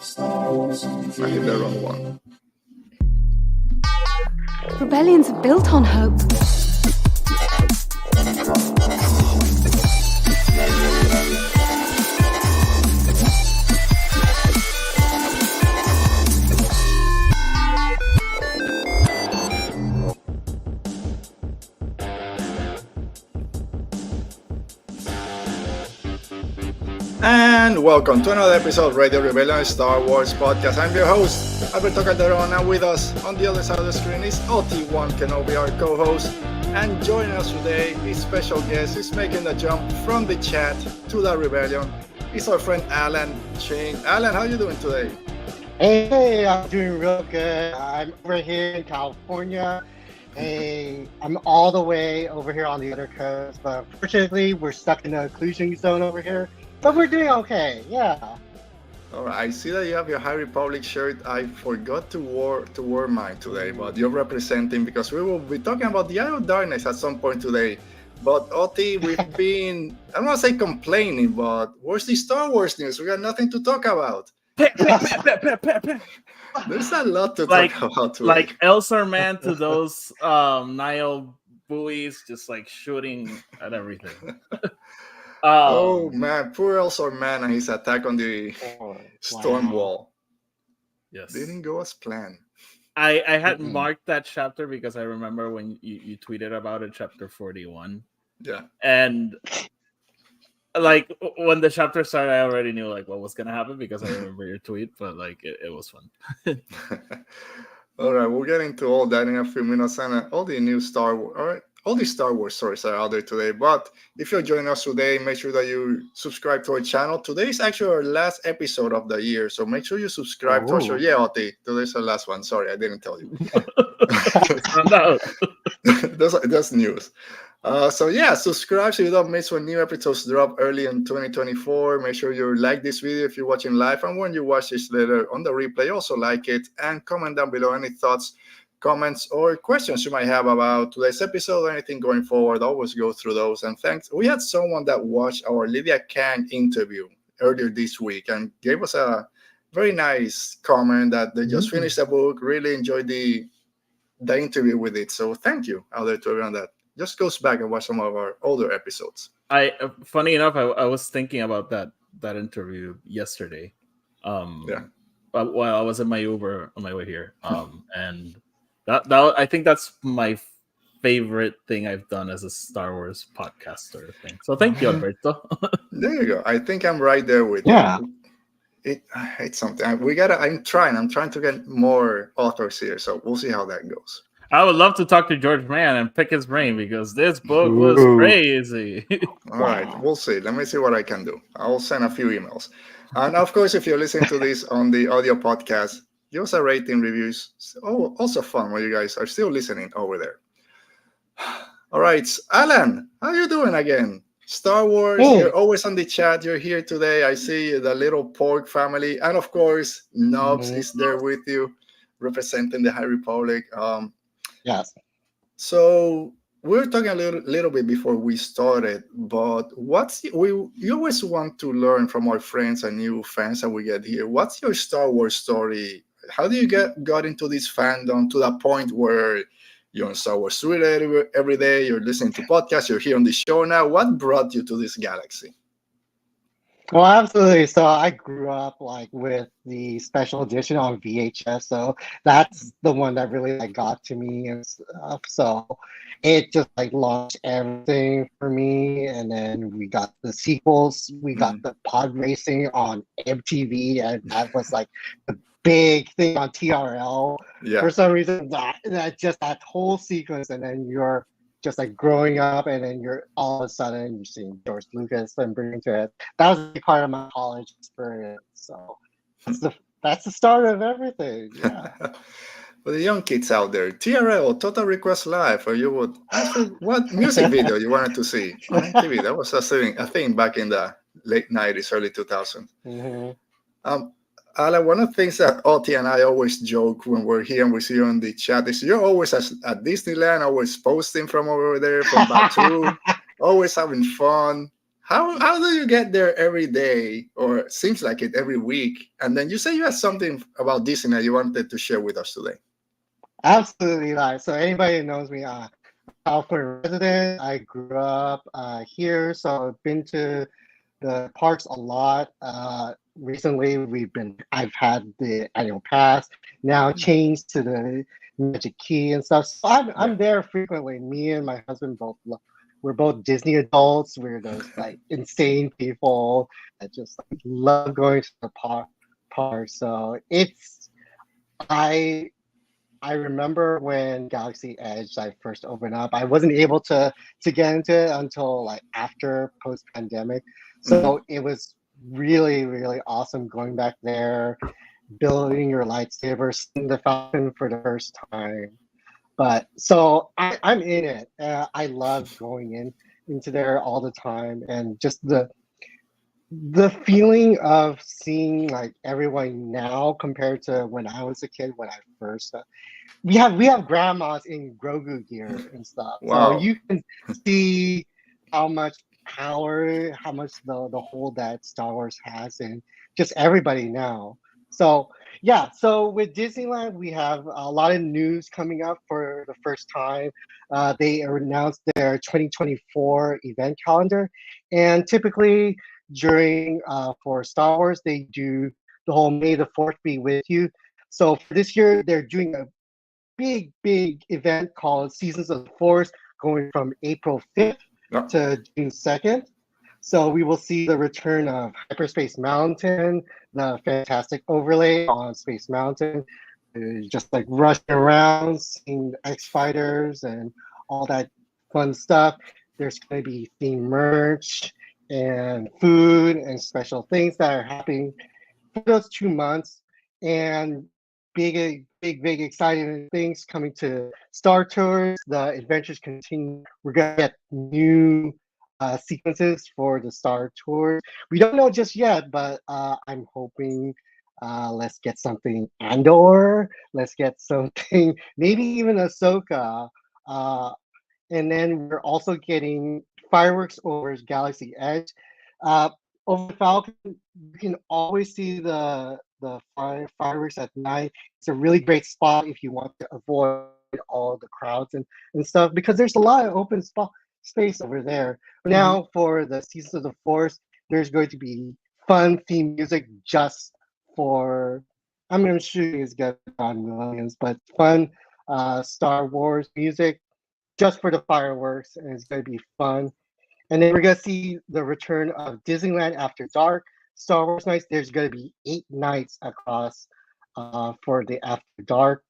I hit the wrong one. Rebellions are built on hope. And welcome to another episode of Radio Rebellion Star Wars Podcast. I'm your host, Alberto, and with us on the other side of the screen is OT1 Kenobi, our co-host. And joining us today is special guest. He's making the jump from the chat to the Rebellion. It's our friend Alan Ching. Alan, how are you doing today? Hey, I'm doing real good. I'm over here in California. Hey, I'm all the way over here on the other coast, but fortunately, we're stuck in the occlusion zone over here. But we're doing okay, yeah. All right, I see that you have your High Republic shirt. I forgot to wear mine today, but you're representing because we will be talking about the Eye of Darkness at some point today. But Oti, we've been, I don't want to say complaining, but where's the Star Wars news? We got nothing to talk about. There's a lot to talk about today. Like Elser Man to those Nile buoys, just like shooting at everything. Oh man, poor Elser Man and his attack on the storm wall. Yes, didn't go as planned. I had marked that chapter because I remember when you tweeted about it, chapter 41. Yeah, and like when the chapter started, I already knew like what was gonna happen because I remember your tweet. But like it was fun. All right, we'll get into all that in a few minutes and all the new Star Wars. All right. All these Star Wars stories are out there today, but if you're joining us today, make sure that you subscribe to our channel. Today is actually our last episode of the year, so make sure you subscribe to our show. Yeah, Oti, today's our last one. Sorry, I didn't tell you. No. That's news. So yeah, subscribe so you don't miss when new episodes drop early in 2024. Make sure you like this video if you're watching live, and when you watch this later on the replay, also like it and comment down below any thoughts, comments, or questions you might have about today's episode or anything going forward. Always go through those. And thanks. We had someone that watched our Lydia Kang interview earlier this week and gave us a very nice comment that they just finished the book, really enjoyed the interview with it. So thank you out there to everyone that just goes back and watch some of our older episodes. Funny enough, I was thinking about that interview yesterday. But while I was in my Uber on my way here, and that I think that's my favorite thing I've done as a Star Wars podcaster thing. So thank you, Alberto. There you go. I think I'm right there with you. It's something I'm trying to get more authors here, so we'll see how that goes. I would love to talk to George Mann and pick his brain because this book was crazy. All right, we'll see. Let me see what I can do. I'll send a few emails. And of course, if you're listening to this on the audio podcast, give us a rating, reviews. Oh, also fun when you guys are still listening over there. All right, Alan, how you doing again? Star Wars, You're always on the chat. You're here today. I see the little pork family. And of course, Nobs is there with you, representing the High Republic. Yes. So we were talking a little bit before we started, but you always want to learn from our friends and new fans that we get here. What's your Star Wars story? How do you got into this fandom to that point where you're on Star Wars Twitter every day, you're listening to podcasts, you're here on the show now? What brought you to this galaxy? Well, absolutely. So I grew up like with the special edition on VHS, so that's the one that really got to me and stuff. So it just like launched everything for me, and then we got the sequels. We got the pod racing on MTV, and that was like the big thing on TRL. Yeah. For some reason, that whole sequence, and then you're just like growing up, and then you're all of a sudden you're seeing George Lucas and bringing to it. That was a big part of my college experience. So that's the start of everything. Yeah. For the young kids out there, TRL, Total Request Live, or you would ask what music video you wanted to see on MTV. That was a thing back in the late 90s, early 2000s. Alan, one of the things that Oti and I always joke when we're here and we see you in the chat is you're always at Disneyland, always posting from over there, from Batu, always having fun. How do you get there every day, or it seems like it every week? And then you say you had something about Disney that you wanted to share with us today. Absolutely not. So anybody who knows me, California resident. I grew up here, so I've been to the parks a lot. Recently, I've had the annual pass now changed to the Magic Key and stuff. So Yeah. I'm there frequently. Me and my husband both we're both Disney adults. We're those like insane people that just like love going to the park. So I I remember when Galaxy Edge like first opened up. I wasn't able to get into it until like after post pandemic. So it was really awesome going back there, building your lightsaber, seeing the Falcon for the first time. But so I'm in it. I love going into there all the time, and just the feeling of seeing like everyone now compared to when I was a kid when I first we have grandmas in Grogu gear and stuff, so Wow. you can see how much power, how much the hold that Star Wars has, and just everybody now. So yeah, so with Disneyland, we have a lot of news coming up for the first time. They announced their 2024 event calendar, and typically during for Star Wars, they do the whole May the Fourth be with you. So for this year, they're doing a big event called Seasons of the Force going from April 5th Yeah. to June 2nd. So we will see the return of Hyperspace Mountain, the fantastic overlay on Space Mountain, just like rushing around, seeing the X Fighters and all that fun stuff. There's going to be themed merch and food and special things that are happening for those 2 months, and big exciting things coming to Star Tours. The adventures continue. We're gonna get new sequences for the Star Tours. We don't know just yet, but I'm hoping let's get something Andor. Let's get something maybe even Ahsoka. Uh, and then we're also getting fireworks over Galaxy Edge. Uh, over Falcon, you can always see the fireworks at night. It's a really great spot if you want to avoid all the crowds and stuff, because there's a lot of open space over there. Now for the Seasons of the Force, there's going to be fun theme music just for. I'm sure it's gonna be on millions, but fun Star Wars music just for the fireworks, and it's going to be fun. And then we're going to see the return of Disneyland After Dark, Star Wars nights. There's going to be 8 nights across for the After Dark,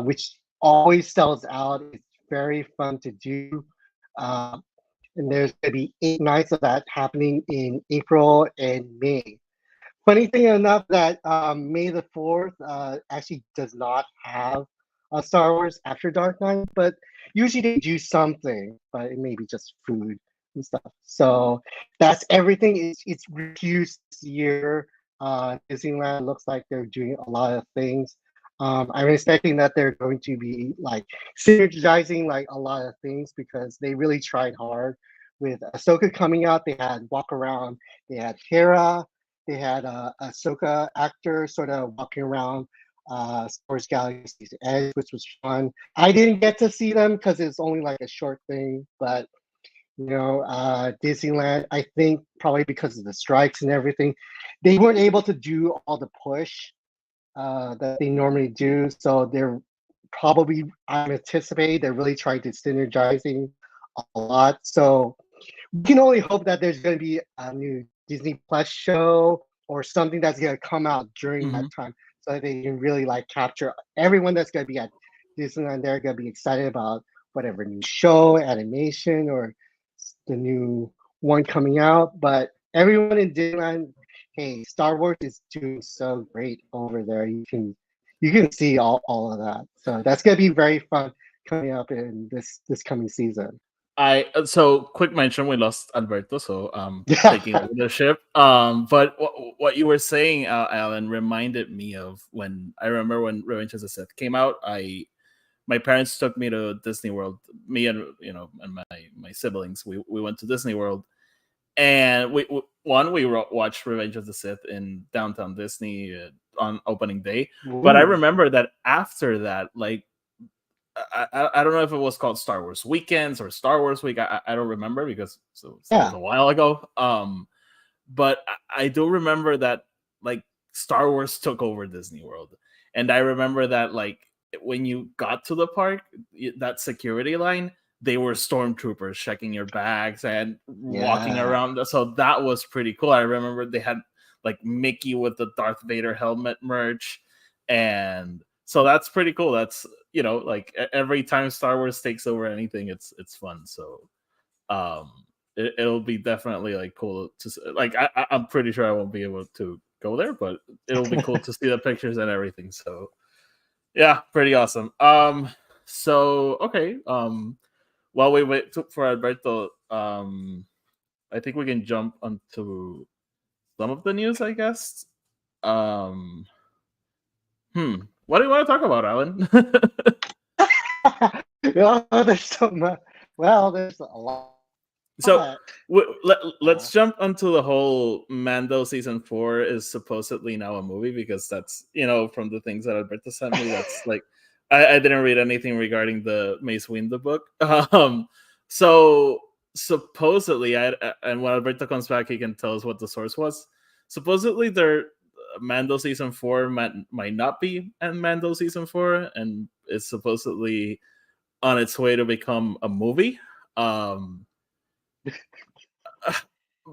which always sells out. It's very fun to do. Uh, and there's going to be 8 nights of that happening in April and May. Funny thing enough, that May the 4th actually does not have a Star Wars After Dark night, but usually they do something, but it may be just food and stuff. So that's everything. It's refused this year. Disneyland looks like they're doing a lot of things. I'm expecting that they're going to be like synergizing like a lot of things, because they really tried hard with Ahsoka coming out. They had Walk Around, they had Hera, they had a Ahsoka actor sort of walking around Star Wars Galaxy's Edge, which was fun. I didn't get to see them because it's only like a short thing, but Disneyland, I think probably because of the strikes and everything, they weren't able to do all the push that they normally do. So they're probably, I'm anticipating they're really trying to synergizing a lot. So we can only hope that there's going to be a new Disney Plus show or something that's going to come out during that time, so that they can really like capture everyone that's going to be at Disneyland. They're going to be excited about whatever new show, animation, or the new one coming out. But everyone in Disneyland, hey, Star Wars is doing so great over there. You can see all of that. So that's going to be very fun coming up in this coming season. So quick mention, we lost Alberto, so taking ownership. But what you were saying, Alan, reminded me of when I remember when Revenge of the Sith came out. My parents took me to Disney World. Me and and my siblings, we went to Disney World, And we watched Revenge of the Sith in downtown Disney on opening day. But I remember that after that, like, I don't know if it was called Star Wars Weekends or Star Wars Week. I don't remember because it was a while ago. But I do remember that, like, Star Wars took over Disney World. And I remember that, like, when you got to the park, that security line, they were stormtroopers checking your bags and walking around. So that was pretty cool. I remember they had, like, Mickey with the Darth Vader helmet merch. And so that's pretty cool. That's, you know, like, every time Star Wars takes over anything, it's fun. So it'll be definitely, like, cool to, like, I'm pretty sure I won't be able to go there, but it'll be cool to see the pictures and everything. So yeah, pretty awesome. So okay, while we wait for Alberto, I think we can jump onto some of the news, I guess. What do you want to talk about, Alan? There's so much. Well, there's a lot. So let's jump onto the whole Mando season 4 is supposedly now a movie, because that's, you know, from the things that Alberto sent me, that's like, I didn't read anything regarding the Mace Windu book. So supposedly, and when Alberto comes back, he can tell us what the source was. Supposedly, their Mando season 4 might not be in Mando season 4, and it's supposedly on its way to become a movie.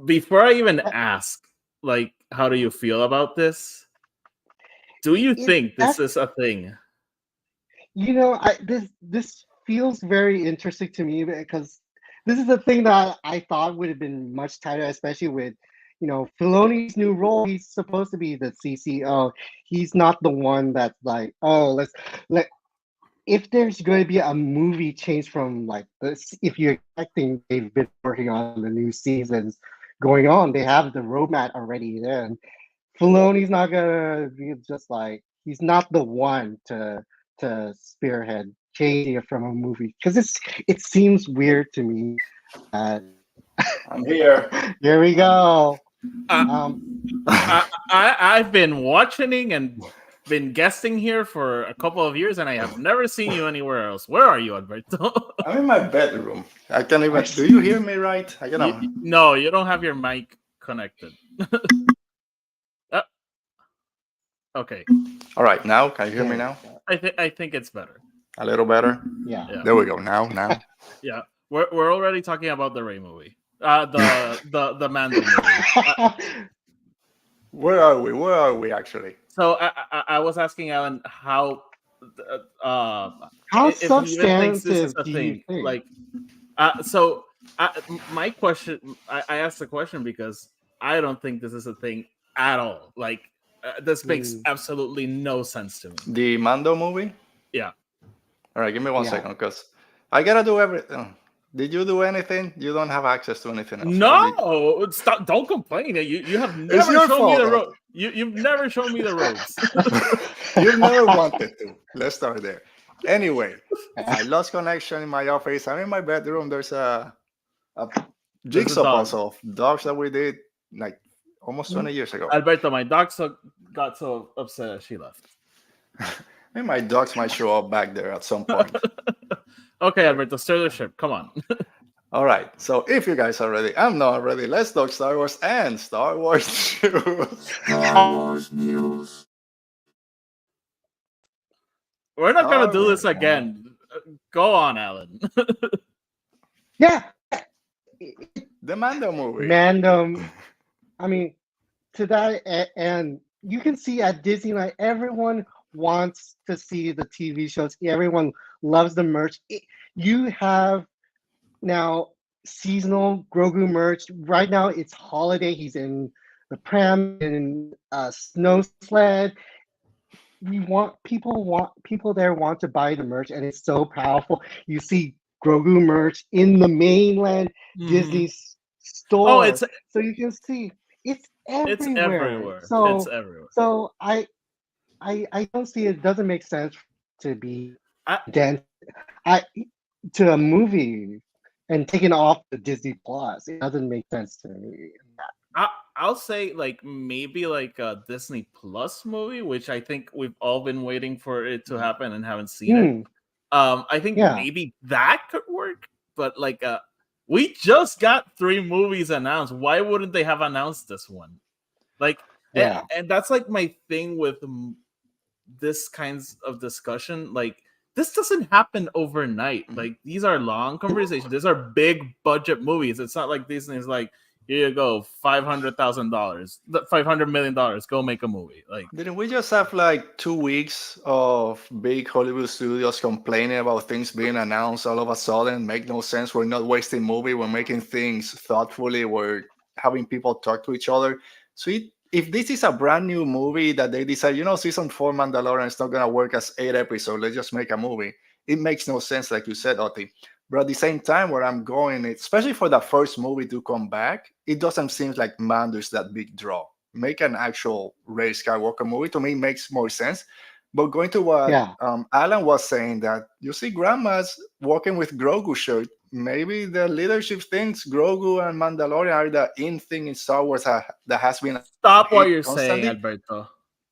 Before I even ask, like, how do you feel about this? Do you think this is a thing? You know, this feels very interesting to me, because this is the thing that I thought would have been much tighter, especially with, you know, Filoni's new role. He's supposed to be the CCO. He's not the one that's like, oh, let. If there's going to be a movie change from, like, this, if you're expecting they've been working on the new seasons going on, they have the roadmap already there. And Filoni's not gonna be just like, he's not the one to spearhead changing it from a movie, because it seems weird to me. I'm here. Here we go. I've been watching and been guesting here for a couple of years, and I have never seen you anywhere else. Where are you, Alberto? I'm in my bedroom. I can't even. Do you hear me right? I cannot. No, you don't have your mic connected. Okay. All right. Now, can you hear me now? I think it's better. A little better. Yeah. There we go. Now. Yeah. We're already talking about the Rey movie. The Mando movie. Where are we? Where are we actually? So I was asking Alan how substantive do you think? Like, my question, I asked the question because I don't think this is a thing at all. Like, this makes absolutely no sense to me. The Mando movie? Yeah. All right, give me one second, because I gotta do everything. Did you do anything? You don't have access to anything else. No, stop! Don't complain. You have never shown me the road. You've never shown me the roads. You never wanted to. Let's start there. Anyway, I lost connection in my office. I'm in my bedroom. There's a jigsaw puzzle of dogs that we did like almost 20 years ago. Alberto, my dog got so upset that she left. Maybe my dogs might show up back there at some point. Okay, Alberto, stir the ship. Come on. All right. So if you guys are ready, I'm not ready. Let's talk Star Wars and Star Wars news. Star Wars news. We're not going to do this again. Go on, Alan. Yeah. The Mando movie. I mean, to that, and you can see at Disneyland, everyone wants to see the TV shows. Everyone loves the merch. You have now seasonal Grogu merch. Right now, it's holiday. He's in the pram, in a snow sled. People there want to buy the merch, and it's so powerful. You see Grogu merch in the mainland Disney store. Oh, so you can see it's everywhere. It's everywhere. So, it's everywhere. So I don't see it. Doesn't make sense to be dense. To a movie. and taken off the Disney Plus. It doesn't make sense to me. I'll say like maybe like a Disney Plus movie, which I think we've all been waiting for it to happen and haven't seen it. I think maybe that could work, but like we just got 3 movies announced. Why wouldn't they have announced this one? Like, and that's like my thing with this kinds of discussion. Like, this doesn't happen overnight. Like, these are long conversations. These are big budget movies. It's not like Disney's like, here you go, $500,000, $500 million, go make a movie. Like, didn't we just have like 2 weeks of big Hollywood studios complaining about things being announced all of a sudden? Make no sense. We're not wasting movie. We're making things thoughtfully. We're having people talk to each other. So if this is a brand new movie that they decide, season 4 Mandalorian is not going to work as 8 episodes, let's just make a movie. It makes no sense, like you said, Oti. But at the same time, where I'm going, especially for the first movie to come back, it doesn't seem like Mando is that big draw. Make an actual Rey Skywalker movie, to me, makes more sense. But going to what Alan was saying, that you see grandmas walking with Grogu shirt, maybe the leadership thinks Grogu and Mandalorian are the in thing in Star Wars that has been... Stop what you're saying, Alberto.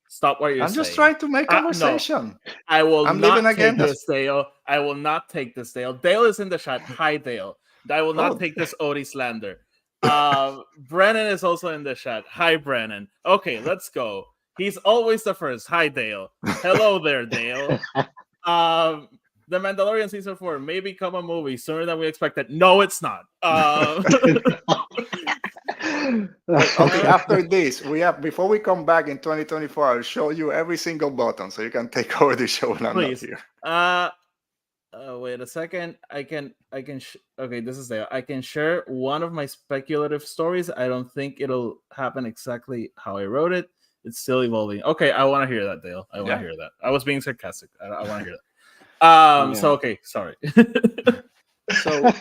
Stop what you're saying. I'm just trying to make conversation. No, I will not take this, Dale. I will not take this, Dale. Dale is in the chat. Hi, Dale. I will not take this Odie slander. Brennan is also in the chat. Hi, Brennan. Okay, let's go. He's always the first. Hi, Dale. Hello there, Dale. The Mandalorian season 4 may become a movie sooner than we expected. No, it's not. Okay, after this, before we come back in 2024, I'll show you every single button so you can take over the show when I'm not here. Wait a second. Okay, this is there. I can share one of my speculative stories. I don't think it'll happen exactly how I wrote it. It's still evolving. Okay, I want to hear that, Dale. I want to hear that. I was being sarcastic. I want to hear that. So okay, sorry. So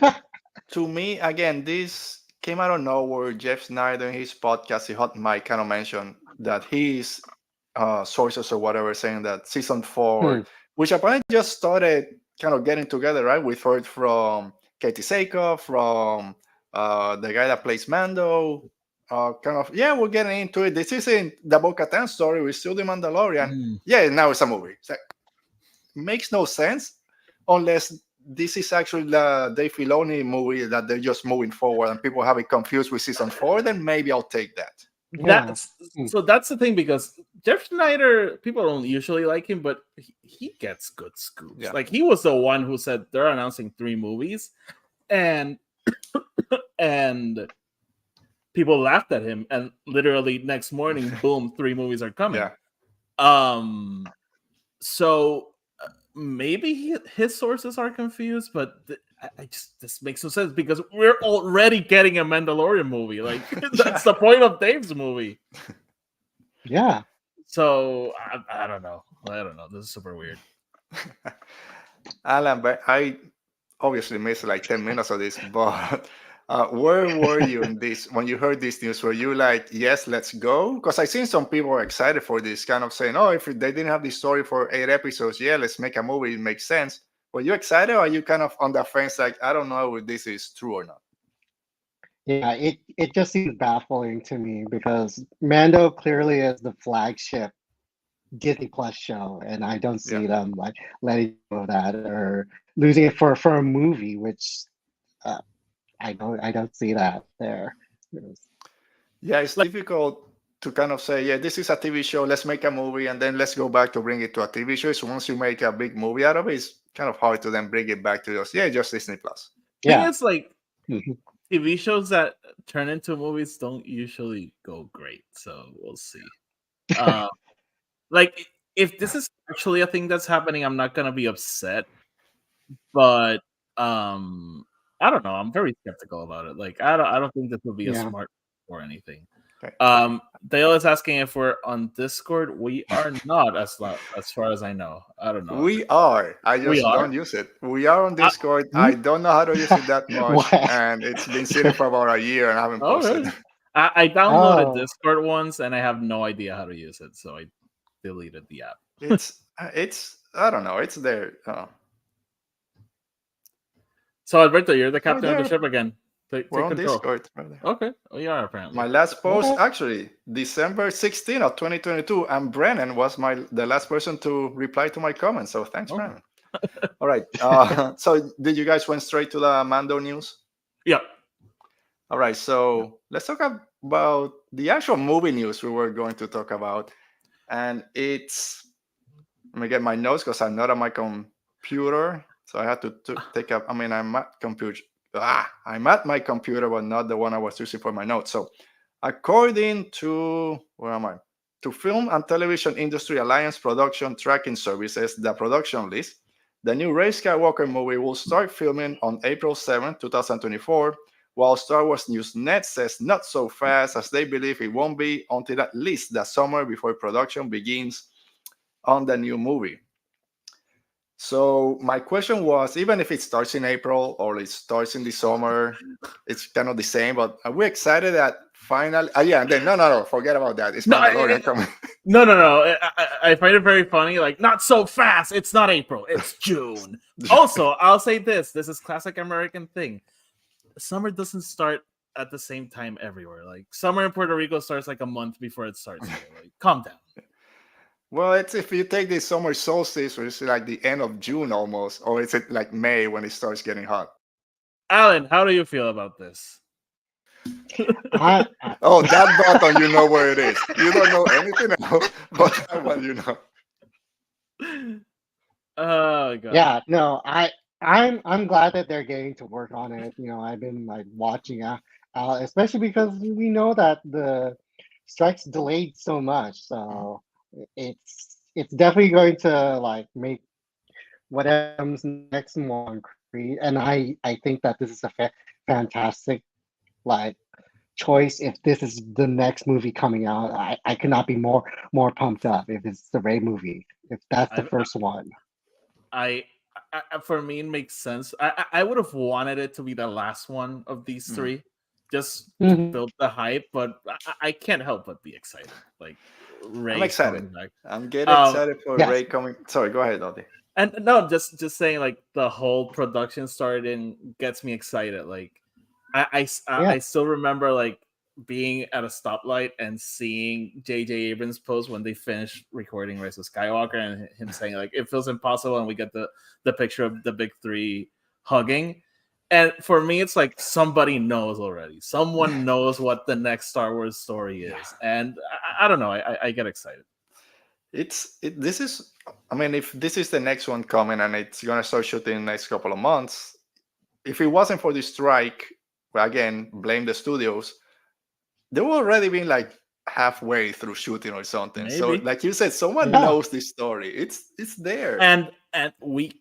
to me, again, this came out of nowhere. Jeff Snyder in his podcast, he Hot Mike, kind of mentioned that his sources or whatever saying that season 4, which apparently just started kind of getting together, right? We've heard from Katie Sackhoff, from the guy that plays Mando. We're getting into it. This isn't the Bo-Katan story. We're still the Mandalorian. Yeah, now it's a movie. It's like, makes no sense unless this is actually the Dave Filoni movie that they're just moving forward and people have it confused with season 4, then maybe I'll take that. So that's the thing, because Jeff Snyder, people don't usually like him, but he gets good scoops. Yeah. Like, he was the one who said they're announcing 3 movies, and people laughed at him, and literally next morning, boom, 3 movies are coming. So maybe his sources are confused, but this makes no sense because we're already getting a Mandalorian movie. Like, that's the point of Dave's movie. Yeah. So I don't know. This is super weird. Alan, but I obviously missed like 10 minutes of this, but where were you in this when you heard this news? Were you like, yes, let's go? Because I've seen some people are excited for this, kind of saying, oh, if they didn't have this story for 8 episodes, yeah, let's make a movie. It makes sense. Were you excited, or are you kind of on the fence, like, I don't know if this is true or not? Yeah, it just seems baffling to me because Mando clearly is the flagship Disney Plus show, and I don't see them like letting go of that or losing it for a movie, which I don't see that there. Yeah, it's difficult to kind of say, yeah, this is a TV show, let's make a movie, and then let's go back to bring it to a TV show. So once you make a big movie out of it, it's kind of hard to then bring it back to just Disney Plus. Yeah, it's like TV shows that turn into movies don't usually go great, so we'll see. Like, if this is actually a thing that's happening, I'm not gonna be upset, but I don't know. I'm very skeptical about it. Like, I don't think this will be a smart or anything. Okay. Dale is asking if we're on Discord. We are not, as far as I know. I don't know. We are. I just don't use it. We are on Discord. I don't know how to use it that much, and it's been sitting for about a year, and I haven't posted. Really? I downloaded Discord once, and I have no idea how to use it, so I deleted the app. It's I don't know. It's there. So Alberto, you're the We're captain of the there. ship again. Take We're on control. Discord, brother. Okay, you are apparently. My last post, Okay. actually, December 16th of 2022, and Brennan was the last person to reply to my comment. So thanks, Oh. Brennan. All right. So did you guys went straight to the Mando news? Yep. All right. So let's talk about the actual movie news we were going to talk about, and it's. Let me get my notes because I'm not on my computer, so I had to take up. I mean, I'm at computer. I'm at my computer, but not the one I was using for my notes. So, according to where am I? To Film and Television Industry Alliance Production Tracking Services, the production list, the new Rey Skywalker movie will start filming on April 7, 2024, while Star Wars News Net says not so fast, as they believe it won't be until at least the summer before production begins on the new movie. So my question was, even if it starts in April or it starts in the summer, it's kind of the same, but are we excited that finally yeah, and then no, forget about that. It's Mandalorian coming. No. I find it very funny. Like, not so fast. It's not April. It's June. Also, I'll say this. This is classic American thing. Summer doesn't start at the same time everywhere. Like, summer in Puerto Rico starts like a month before it starts here. Like, calm down. Well, it's if you take the summer solstice, which is like the end of June almost, or is it like May when it starts getting hot? Alan, how do you feel about this? Oh, that button, you know where it is. You don't know anything else, but that one you know. Oh god. Yeah, no, I'm glad that they're getting to work on it. You know, I've been like watching especially because we know that the strike's delayed so much. So it's definitely going to like make whatever comes next more concrete. And I think that this is a fantastic like choice. If this is the next movie coming out, I could not be more pumped up if it's the Rey movie. If that's the first one. I for me it makes sense. I would have wanted it to be the last one of these three, just to build the hype. But I can't help but be excited. Like Rey, I'm excited. Coming back. I'm getting excited for Rey coming. Sorry, go ahead, Audie. And no, just saying, like the whole production starting gets me excited. Like I still remember like being at a stoplight and seeing J.J. Abrams post when they finished recording Rise of Skywalker and him saying like it feels impossible, and we get the picture of the big three hugging. And for me, it's like somebody knows already. Someone knows what the next Star Wars story is, and I don't know. I get excited. This is. I mean, if this is the next one coming and it's gonna start shooting in the next couple of months, if it wasn't for the strike, well, again, blame the studios. They were already been like halfway through shooting or something. Maybe. So, like you said, someone knows this story. It's there, and we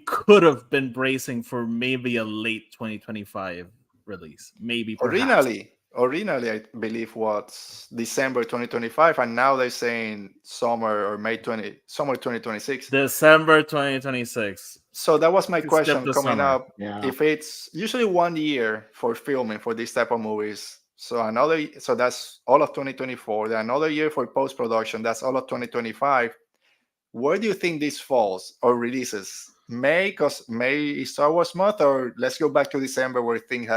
could have been bracing for maybe a late 2025 release, maybe. Originally, I believe was December 2025, and now they're saying summer 2026. December 2026. So that was my question coming summer. up. Yeah. If it's usually 1 year for filming for this type of movies, so that's all of 2024. Then another year for post production. That's all of 2025. Where do you think this falls or releases? May, because May is Star Wars month, or let's go back to December where things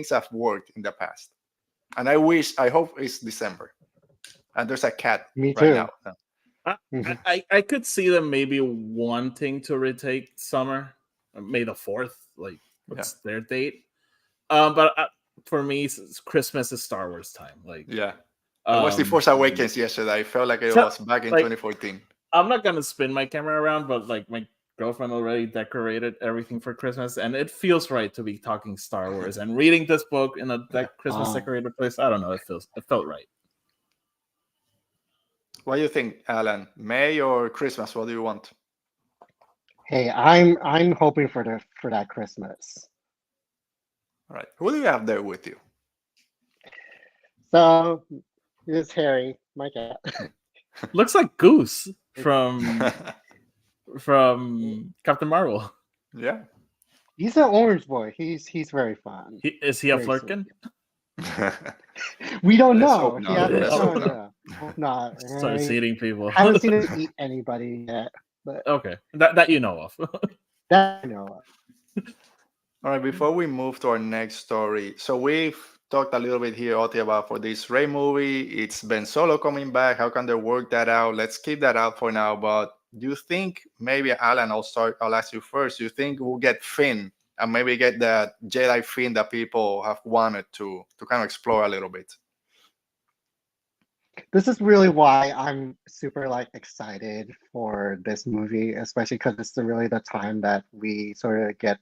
have worked in the past. And I hope it's December. And there's a cat Me right too. now. I could see them maybe wanting to retake summer, May the 4th. Like, what's their date? But for me, Christmas is Star Wars time. Like, yeah. I watched The Force Awakens yesterday. I felt like it was back in 2014. I'm not gonna spin my camera around, but like my girlfriend already decorated everything for Christmas, and it feels right to be talking Star Wars and reading this book in a Christmas decorated place. I don't know. It felt right. What do you think, Alan? May or Christmas? What do you want? Hey, I'm hoping for that Christmas. All right. Who do you have there with you? So this is Harry, my cat. Looks like Goose from Captain Marvel. Yeah. He's an orange boy. He's very fun. Is he a Very flirkin? We don't Let's know. hope not. Let's Let's hope no. Hope not. Starts eating people. Haven't seen him eat anybody yet, but Okay, that you know of. that I know of. All right, before we move to our next story, so we've talked a little bit here, Oti, about for this Ray movie. It's Ben Solo coming back. How can they work that out? Let's keep that out for now. But do you think maybe Alan? I'll ask you first. Do you think we'll get Finn and maybe get that Jedi Finn that people have wanted to kind of explore a little bit? This is really why I'm super like excited for this movie, especially because it's really the time that we sort of get.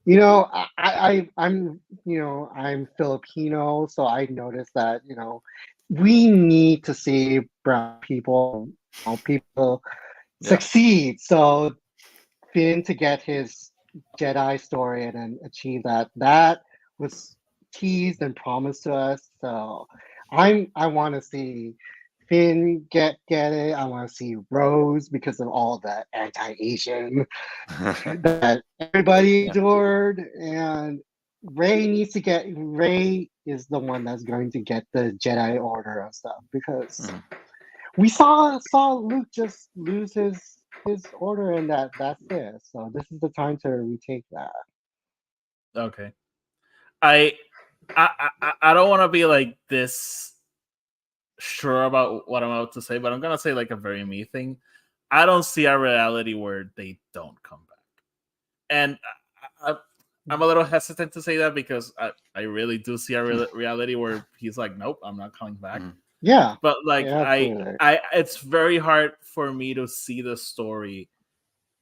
I'm I'm Filipino, so I noticed that we need to see brown people, people Yeah. succeed. So Finn to get his Jedi story and then achieve that was teased and promised to us. So I want to see Finn get it. I want to see Rose because of all the anti-Asian that everybody adored, and Ray is the one that's going to get the Jedi Order and stuff because we saw Luke just lose his order, and that's it. So this is the time to retake that. Okay. I don't want to be like this sure about what I'm about to say, but I'm gonna say like a very me thing. I don't see a reality where they don't come back, and I'm a little hesitant to say that because I really do see a reality where he's like, nope, I'm not coming back. Yeah, but like yeah, absolutely. I it's very hard for me to see the story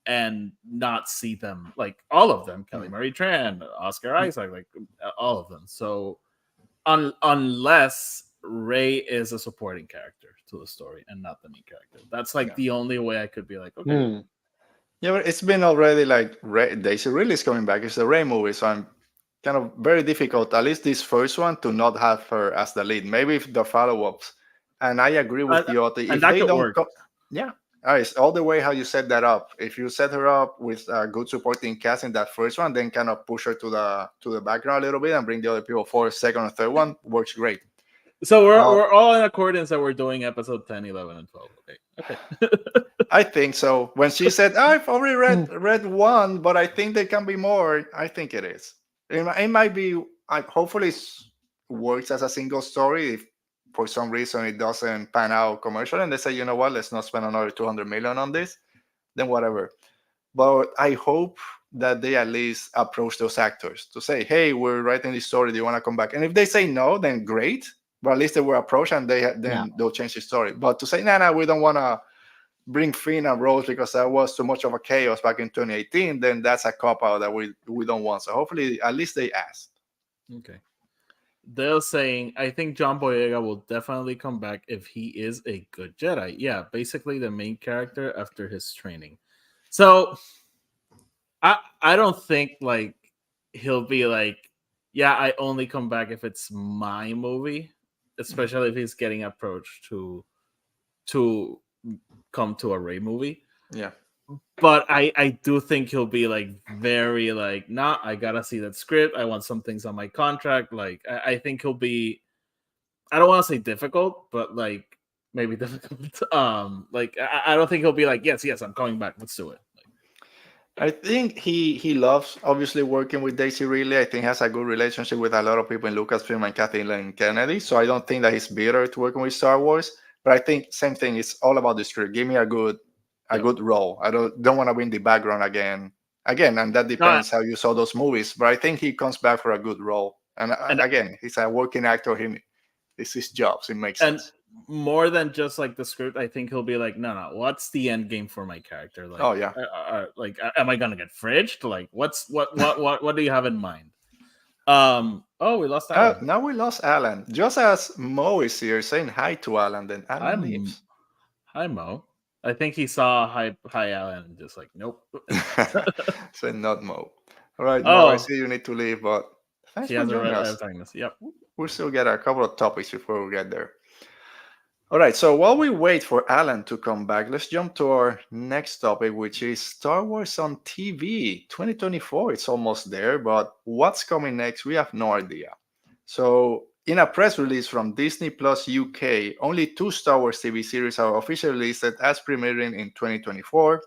and not see them, like all of them, Kelly Marie Tran, Oscar Isaac, like all of them. So unless Ray is a supporting character to the story and not the main character, that's like the only way I could be like, okay. Yeah, but it's been already like Daisy Ridley is coming back. It's the Ray movie, so I'm kind of very difficult, at least this first one, to not have her as the lead. Maybe if the follow-ups. And I agree with you, Oti. And If that they could don't work. yeah. It's all the way how you set that up. If you set her up with a good supporting cast in that first one, then kind of push her to the background a little bit and bring the other people for second or third one, works great. So we're all in accordance that we're doing episode 10, 11, and 12. Okay. I think so. When she said, I've already read one, but I think there can be more, I think it is. It might be, hopefully it works as a single story. If for some reason it doesn't pan out commercially and they say, you know what, let's not spend another 200 million on this, then whatever. But I hope that they at least approach those actors to say, hey, we're writing this story. Do you want to come back? And if they say no, then great. But at least they were approached and they'll change the story. But to say, no, we don't want to bring Finn and Rose because that was too much of a chaos back in 2018, then that's a cop-out that we don't want. So hopefully at least they asked. Okay. They're saying, I think John Boyega will definitely come back if he is a good Jedi. Yeah, basically the main character after his training. So I don't think like he'll be like, yeah, I only come back if it's my movie, especially if he's getting approached to come to a Ray movie. Yeah. But I do think he'll be like very like, nah, I gotta see that script. I want some things on my contract. Like I think he'll be, I don't want to say difficult, but like maybe difficult. Like I don't think he'll be like, yes, I'm coming back. Let's do it. I think he loves obviously working with Daisy Ridley. I think he has a good relationship with a lot of people in Lucasfilm and Kathleen Kennedy. So I don't think that he's bitter to working with Star Wars. But I think same thing. It's all about the script. Give me a good role. I don't want to be in the background again, and that depends how you saw those movies. But I think he comes back for a good role. And again, he's a working actor. It's his job. So it makes sense. More than just like the script, I think he'll be like, no, what's the end game for my character? Like, oh yeah, like, am I gonna get fridged? Like, what do you have in mind? We lost Alan. Now we lost Alan. Just as Mo is here saying hi to Alan, then Alan leaves. Hi Mo. I think he saw hi Alan and just like, nope. So not Mo. All right, Mo, I see you need to leave, but thanks for joining us. Yep. We'll still get a couple of topics before we get there. All right, so while we wait for Alan to come back, let's jump to our next topic, which is Star Wars on TV 2024. It's almost there, but what's coming next? We have no idea. So in a press release from Disney Plus UK, only 2 Star Wars TV series are officially listed as premiering in 2024.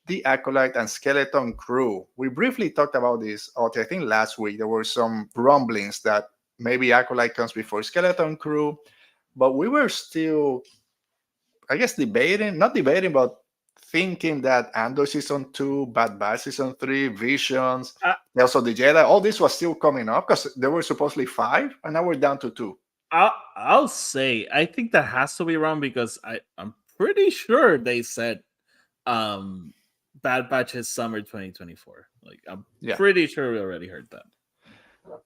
the Acolyte and Skeleton Crew. We briefly talked about this, I think last week. There were some rumblings that maybe Acolyte comes before Skeleton Crew, but we were still, I guess, not debating, but thinking that Andor Season 2, Bad Batch Season 3, Visions, also the Jedi, all this was still coming up because there were supposedly 5, and now we're down to 2. I'll say I think that has to be wrong because I'm pretty sure they said Bad Batch is summer 2024. Like I'm pretty sure we already heard that.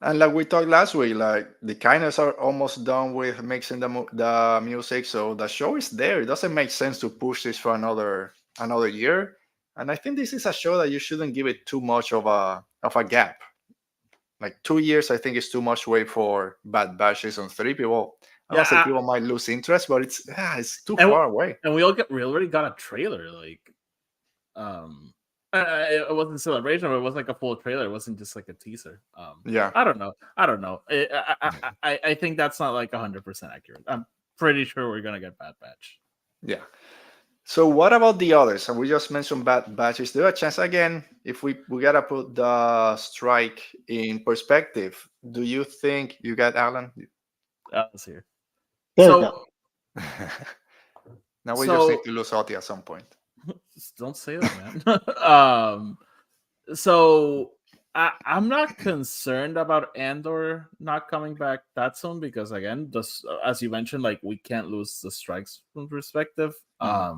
And like we talked last week, like the kindness are almost done with mixing the music, so the show is there. It doesn't make sense to push this for another year. And I think this is a show that you shouldn't give it too much of a gap. Like 2 years, I think is too much wait for Bad Batch Season 3. People might lose interest, but it's too far away. And we already got a trailer. Like, it wasn't celebration, but it was like a full trailer. It wasn't just like a teaser. I don't know. I think that's not like 100% accurate. I'm pretty sure we're gonna get Bad Batch. Yeah. So what about the others? And we just mentioned Bad Batch. Is there a chance again? If we gotta put the strike in perspective, do you think you got Alan? Let's hear. So now we just need to lose Oti at some point. Don't say that, man. So I'm not concerned about Andor not coming back that soon because, again, just as you mentioned, like we can't lose the strikes from perspective. For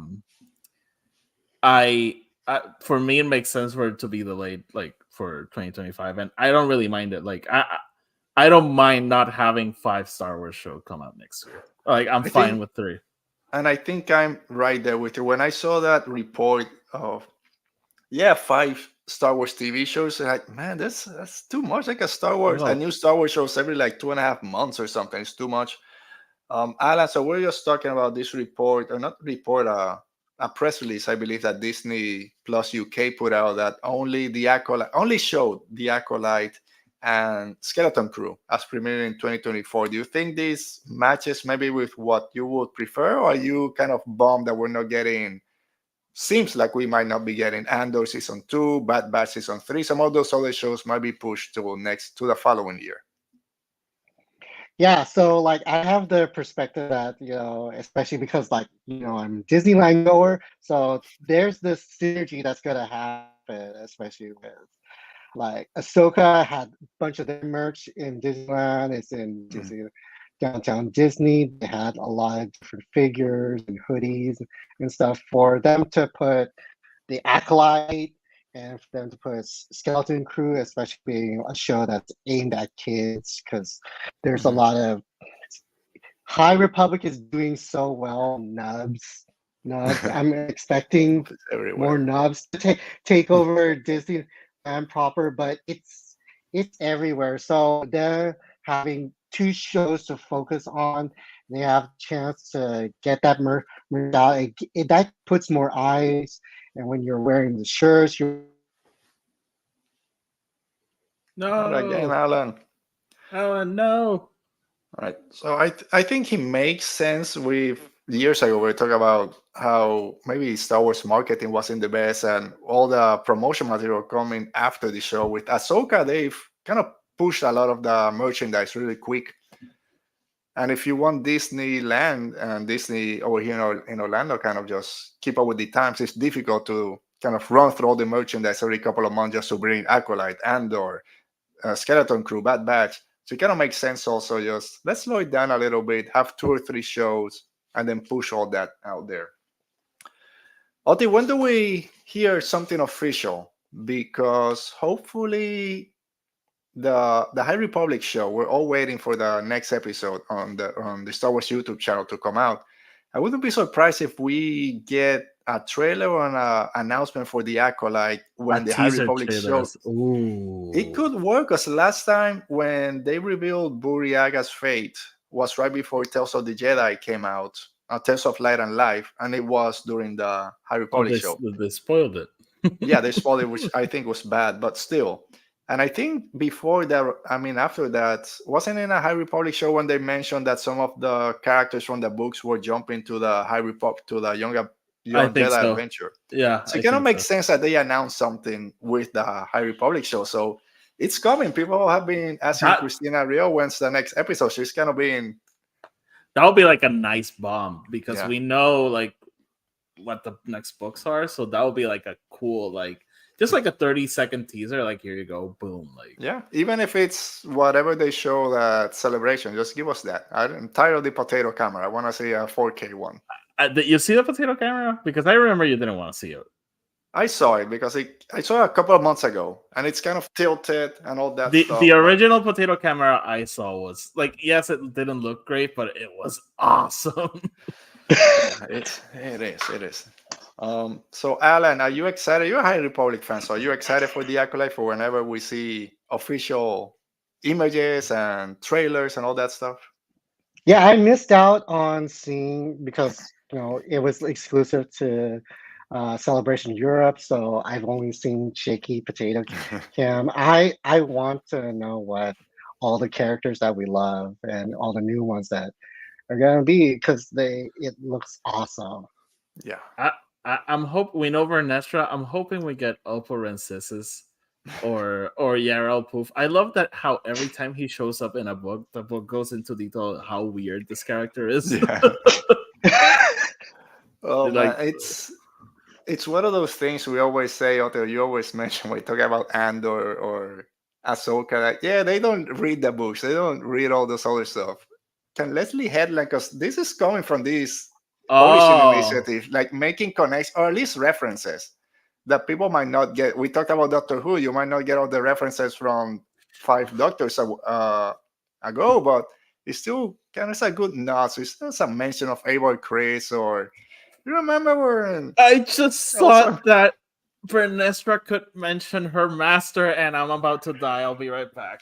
me, it makes sense for it to be delayed, like for 2025, and I don't really mind it. Like I don't mind not having 5 Star Wars show come out next year. Like I'm fine with 3. And I think I'm right there with you. When I saw that report of 5 Star Wars TV shows, like, man, that's too much. Like a new Star Wars shows every like 2.5 months or something. It's too much. Alan, so we're just talking about this report, or not report, a press release, I believe, that Disney Plus UK put out that only showed the Acolyte and Skeleton Crew as premiering in 2024. Do you think this matches maybe with what you would prefer, or are you kind of bummed that we're not getting? Seems like we might not be getting Andor Season 2, Bad Batch Season 3. Some of those other shows might be pushed to the following year. Yeah, so like I have the perspective that, especially because like, I'm Disneyland goer, so there's this synergy that's gonna happen, especially with like Ahsoka had a bunch of their merch in Disneyland. It's in Disney, downtown Disney. They had a lot of different figures and hoodies and stuff. For them to put the Acolyte and for them to put Skeleton Crew, especially being a show that's aimed at kids, because there's a lot of High Republic is doing so well. Nubs. I'm expecting more nubs to take over Disney and proper, but it's everywhere. So they're having 2 shows to focus on. They have a chance to get that merch out. That puts more eyes. And when you're wearing the shirts, Not again, Alan. Alan, no. All right. So I think he makes sense. Years ago, we were talking about how maybe Star Wars marketing wasn't the best, and all the promotion material coming after the show. With Ahsoka, they've kind of pushed a lot of the merchandise really quick. And if you want Disneyland and Disney over here in Orlando kind of just keep up with the times, it's difficult to kind of run through all the merchandise every couple of months just to bring Acolyte, Andor, Skeleton Crew, Bad Batch. So it kind of makes sense also just let's slow it down a little bit, have 2 or 3 shows, and then push all that out there. Oti, when do we hear something official? Because hopefully the High Republic show, we're all waiting for the next episode on the Star Wars YouTube channel to come out. I wouldn't be surprised if we get a trailer or an announcement for the Acolyte when the High Republic show. It could work, because last time when they revealed Buriaga's fate was right before Tales of the Jedi came out, Tales of Light and Life, and it was during the High Republic show. They spoiled it. Yeah, they spoiled it, which I think was bad, but still. And I think before that, after that, wasn't in a High Republic show when they mentioned that some of the characters from the books were jumping to the High Republic, to the younger Your I think Jedi so. Adventure. Yeah, So I it kind of think makes so. sense that they announced something with the High Republic show. So it's coming. People have been asking That Christina Rio when's the next episode. She's kind of being, that would be like a nice bomb because yeah. we know like what the next books are. So that would be like a cool like just like a 30-second teaser. Like here you go, boom. Like Yeah, even if it's whatever they show at Celebration, just give us that. I'm tired of the potato camera. I want to see a 4K one. you see the potato camera? Because I remember you didn't want to see it. I saw it because I saw it a couple of months ago, and it's kind of tilted and all that The stuff. the original potato camera I saw was like, yes, it didn't look great, but it was awesome. It is. So Alan, are you excited? You're a High Republic fan, so are you excited for the Acolyte for whenever we see official images and trailers and all that stuff? Yeah, I missed out on seeing because it was exclusive to Celebration Europe, so I've only seen Shaky Potato Cam. I want to know what all the characters that we love and all the new ones that are gonna be because it looks awesome. Yeah. I'm hoping we know Vernestra. I'm hoping we get Oppo Rensis or Yarel Poof. I love that how every time he shows up in a book, the book goes into detail how weird this character is. Yeah. Oh Like- man, it's one of those things we always say, or you always mention when we talk about Andor or Ahsoka. Like, yeah, they don't read the books. They don't read all this other stuff. Can Leslie Headland, because this is coming from this publishing initiative, like making connects or at least references that people might not get. We talked about Doctor Who. You might not get all the references from 5 Doctors ago, but it's still kind of a good nod. So it's still some mention of Abel Chris, or you remember when I just thought that Vernestra could mention her master, and I'm about to die. I'll be right back.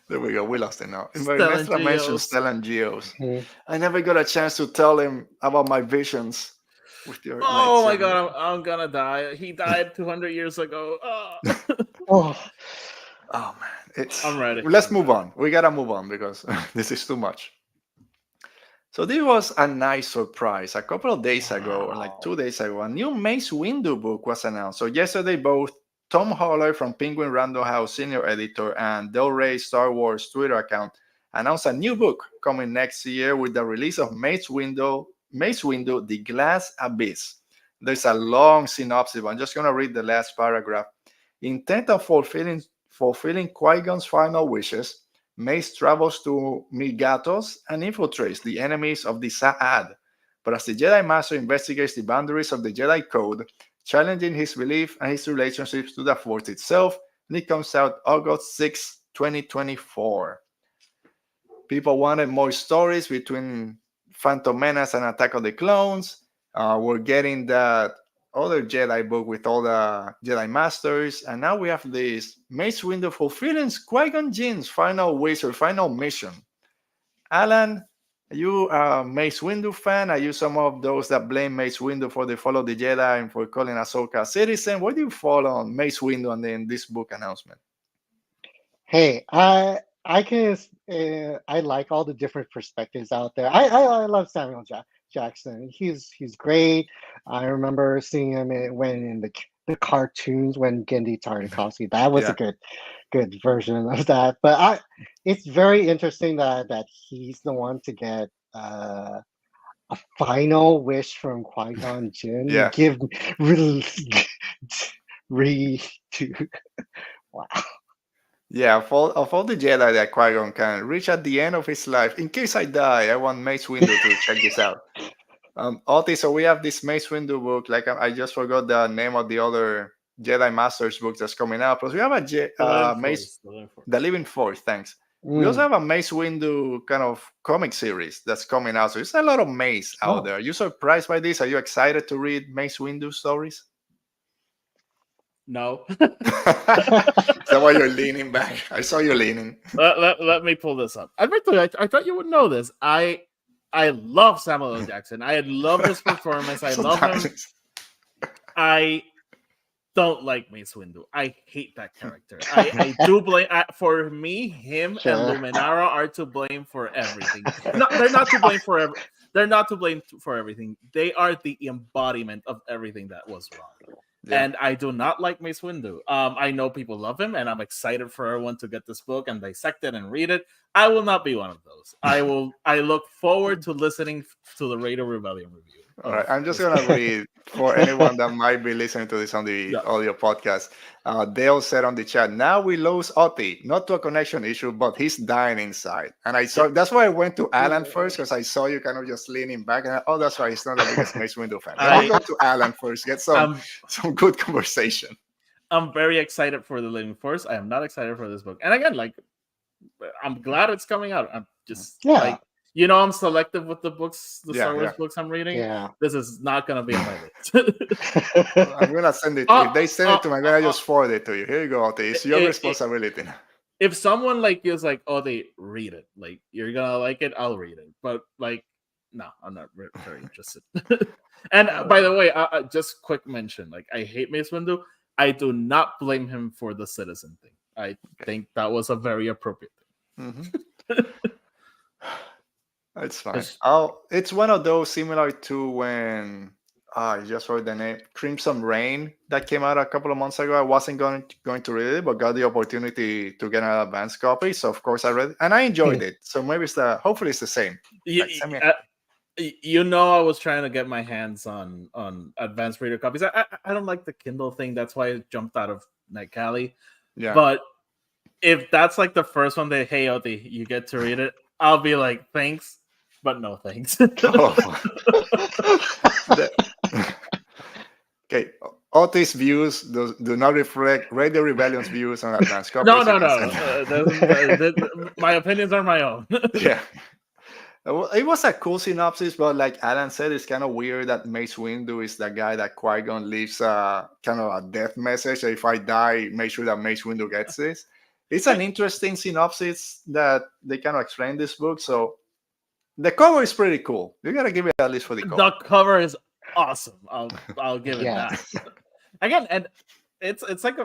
There we go. We lost it now. Stellan Ernesto mentioned Geos. Stellan Geos. Mhm. I never got a chance to tell him about my visions with your. Oh my next- god, I'm gonna die. He died 200 years ago. Oh, Oh man, it's. I'm ready. Let's move on. We gotta move on because this is too much. So this was a nice surprise. A couple of days ago, or like 2 days ago, a new Mace Windu book was announced. So yesterday, both Tom Holler from Penguin Random House senior editor and Del Rey Star Wars Twitter account announced a new book coming next year with the release of Mace Windu, The Glass Abyss. There's a long synopsis, but I'm just going to read the last paragraph. Intent of fulfilling Qui-Gon's final wishes, Mace travels to Migatos and infiltrates the enemies of the Sa'ad. But as the Jedi Master investigates the boundaries of the Jedi Code, challenging his belief and his relationships to the Force itself, and it comes out August 6, 2024. People wanted more stories between Phantom Menace and Attack of the Clones. We're getting that other Jedi book with all the Jedi Masters, and now we have this Mace Windu fulfilling Qui-Gon Jinn's final wish or final mission. Alan, are you a Mace Windu fan? Are you some of those that blame Mace Windu for the fall of the Jedi and for calling Ahsoka a citizen? Where do you fall on Mace Windu and then this book announcement? hey, I can I like all the different perspectives out there. I love Samuel Jackson. He's great. I remember seeing him when in the cartoons when Gendy Tartakovsky. That was a good version of that. But it's very interesting that he's the one to get a final wish from Qui-Gon Jinn. Yeah. Give to wow. Yeah, of all the Jedi that Qui-Gon can reach at the end of his life, in case I die, I want Mace Windu to check this out. Otis, so we have this Mace Windu book. Like I just forgot the name of the other Jedi Masters book that's coming out. Plus we have a Mace, The Living Force. Thanks. We also have a Mace Windu kind of comic series that's coming out. So there's a lot of Mace out there. Are you surprised by this? Are you excited to read Mace Windu stories? No. Is that why you're leaning back? I saw you leaning. Let me pull this up. Alberto, I thought you would know this. I love Samuel L. Jackson. I love his performance. I love him. don't like Mace Windu. I hate that character. I do blame. For me, him and Sure. Luminara are to blame for everything. No, they're not to blame for They're not to blame for everything. They are the embodiment of everything that was wrong. Yeah. And I do not like Mace Windu. I know people love him, and I'm excited for everyone to get this book and dissect it and read it. I will not be one of those. I look forward to listening to the Radio Rebellion review. All right, I'm just gonna read for anyone that might be listening to this on the audio podcast. Dale said on the chat, "Now we lose Oti, not to a connection issue, but he's dying inside." And I saw that's why I went to Alan first, because I saw you kind of just leaning back, and oh, that's why he's not the biggest Mace Windu fan. Let me go to Alan first, get some good conversation. I'm very excited for the Living Force. I am not excited for this book, and again, like, I'm glad it's coming out. I'm just like. I'm selective with the books, the Star Wars books I'm reading. Yeah. This is not going to be on my list. I'm going to send it. If they send it to me, I'm going to just forward it to you. Here you go, Oti. It's your responsibility. If someone like is like, oh, they read it. Like, you're going to like it, I'll read it. But, like, no, I'm not very interested. And by the way, just quick mention. Like, I hate Mace Windu. I do not blame him for the citizen thing. I think that was a very appropriate thing. Mm-hmm. It's fine. It's one of those similar to when I just wrote the name Crimson Rain that came out a couple of months ago. I wasn't going to read it, but got the opportunity to get an advanced copy. So of course I read it and I enjoyed it. So maybe hopefully it's the same. I was trying to get my hands on advanced reader copies. I don't like the Kindle thing. That's why I jumped out of NetGalley. Yeah. But if that's like the first one that, hey, Oti, you get to read it, I'll be like, thanks. But no thanks. Okay, Otis' views do not reflect Radio Rebellion's views on advanced copies. No. My opinions are my own. Yeah. It was a cool synopsis, but like Alan said, it's kind of weird that Mace Windu is the guy that Qui-Gon leaves kind of a death message. If I die, make sure that Mace Windu gets this. It's an interesting synopsis that they kind of explain this book. So the cover is pretty cool. You gotta give it at least for the cover. The cover is awesome. I'll give it that. Again, and it's like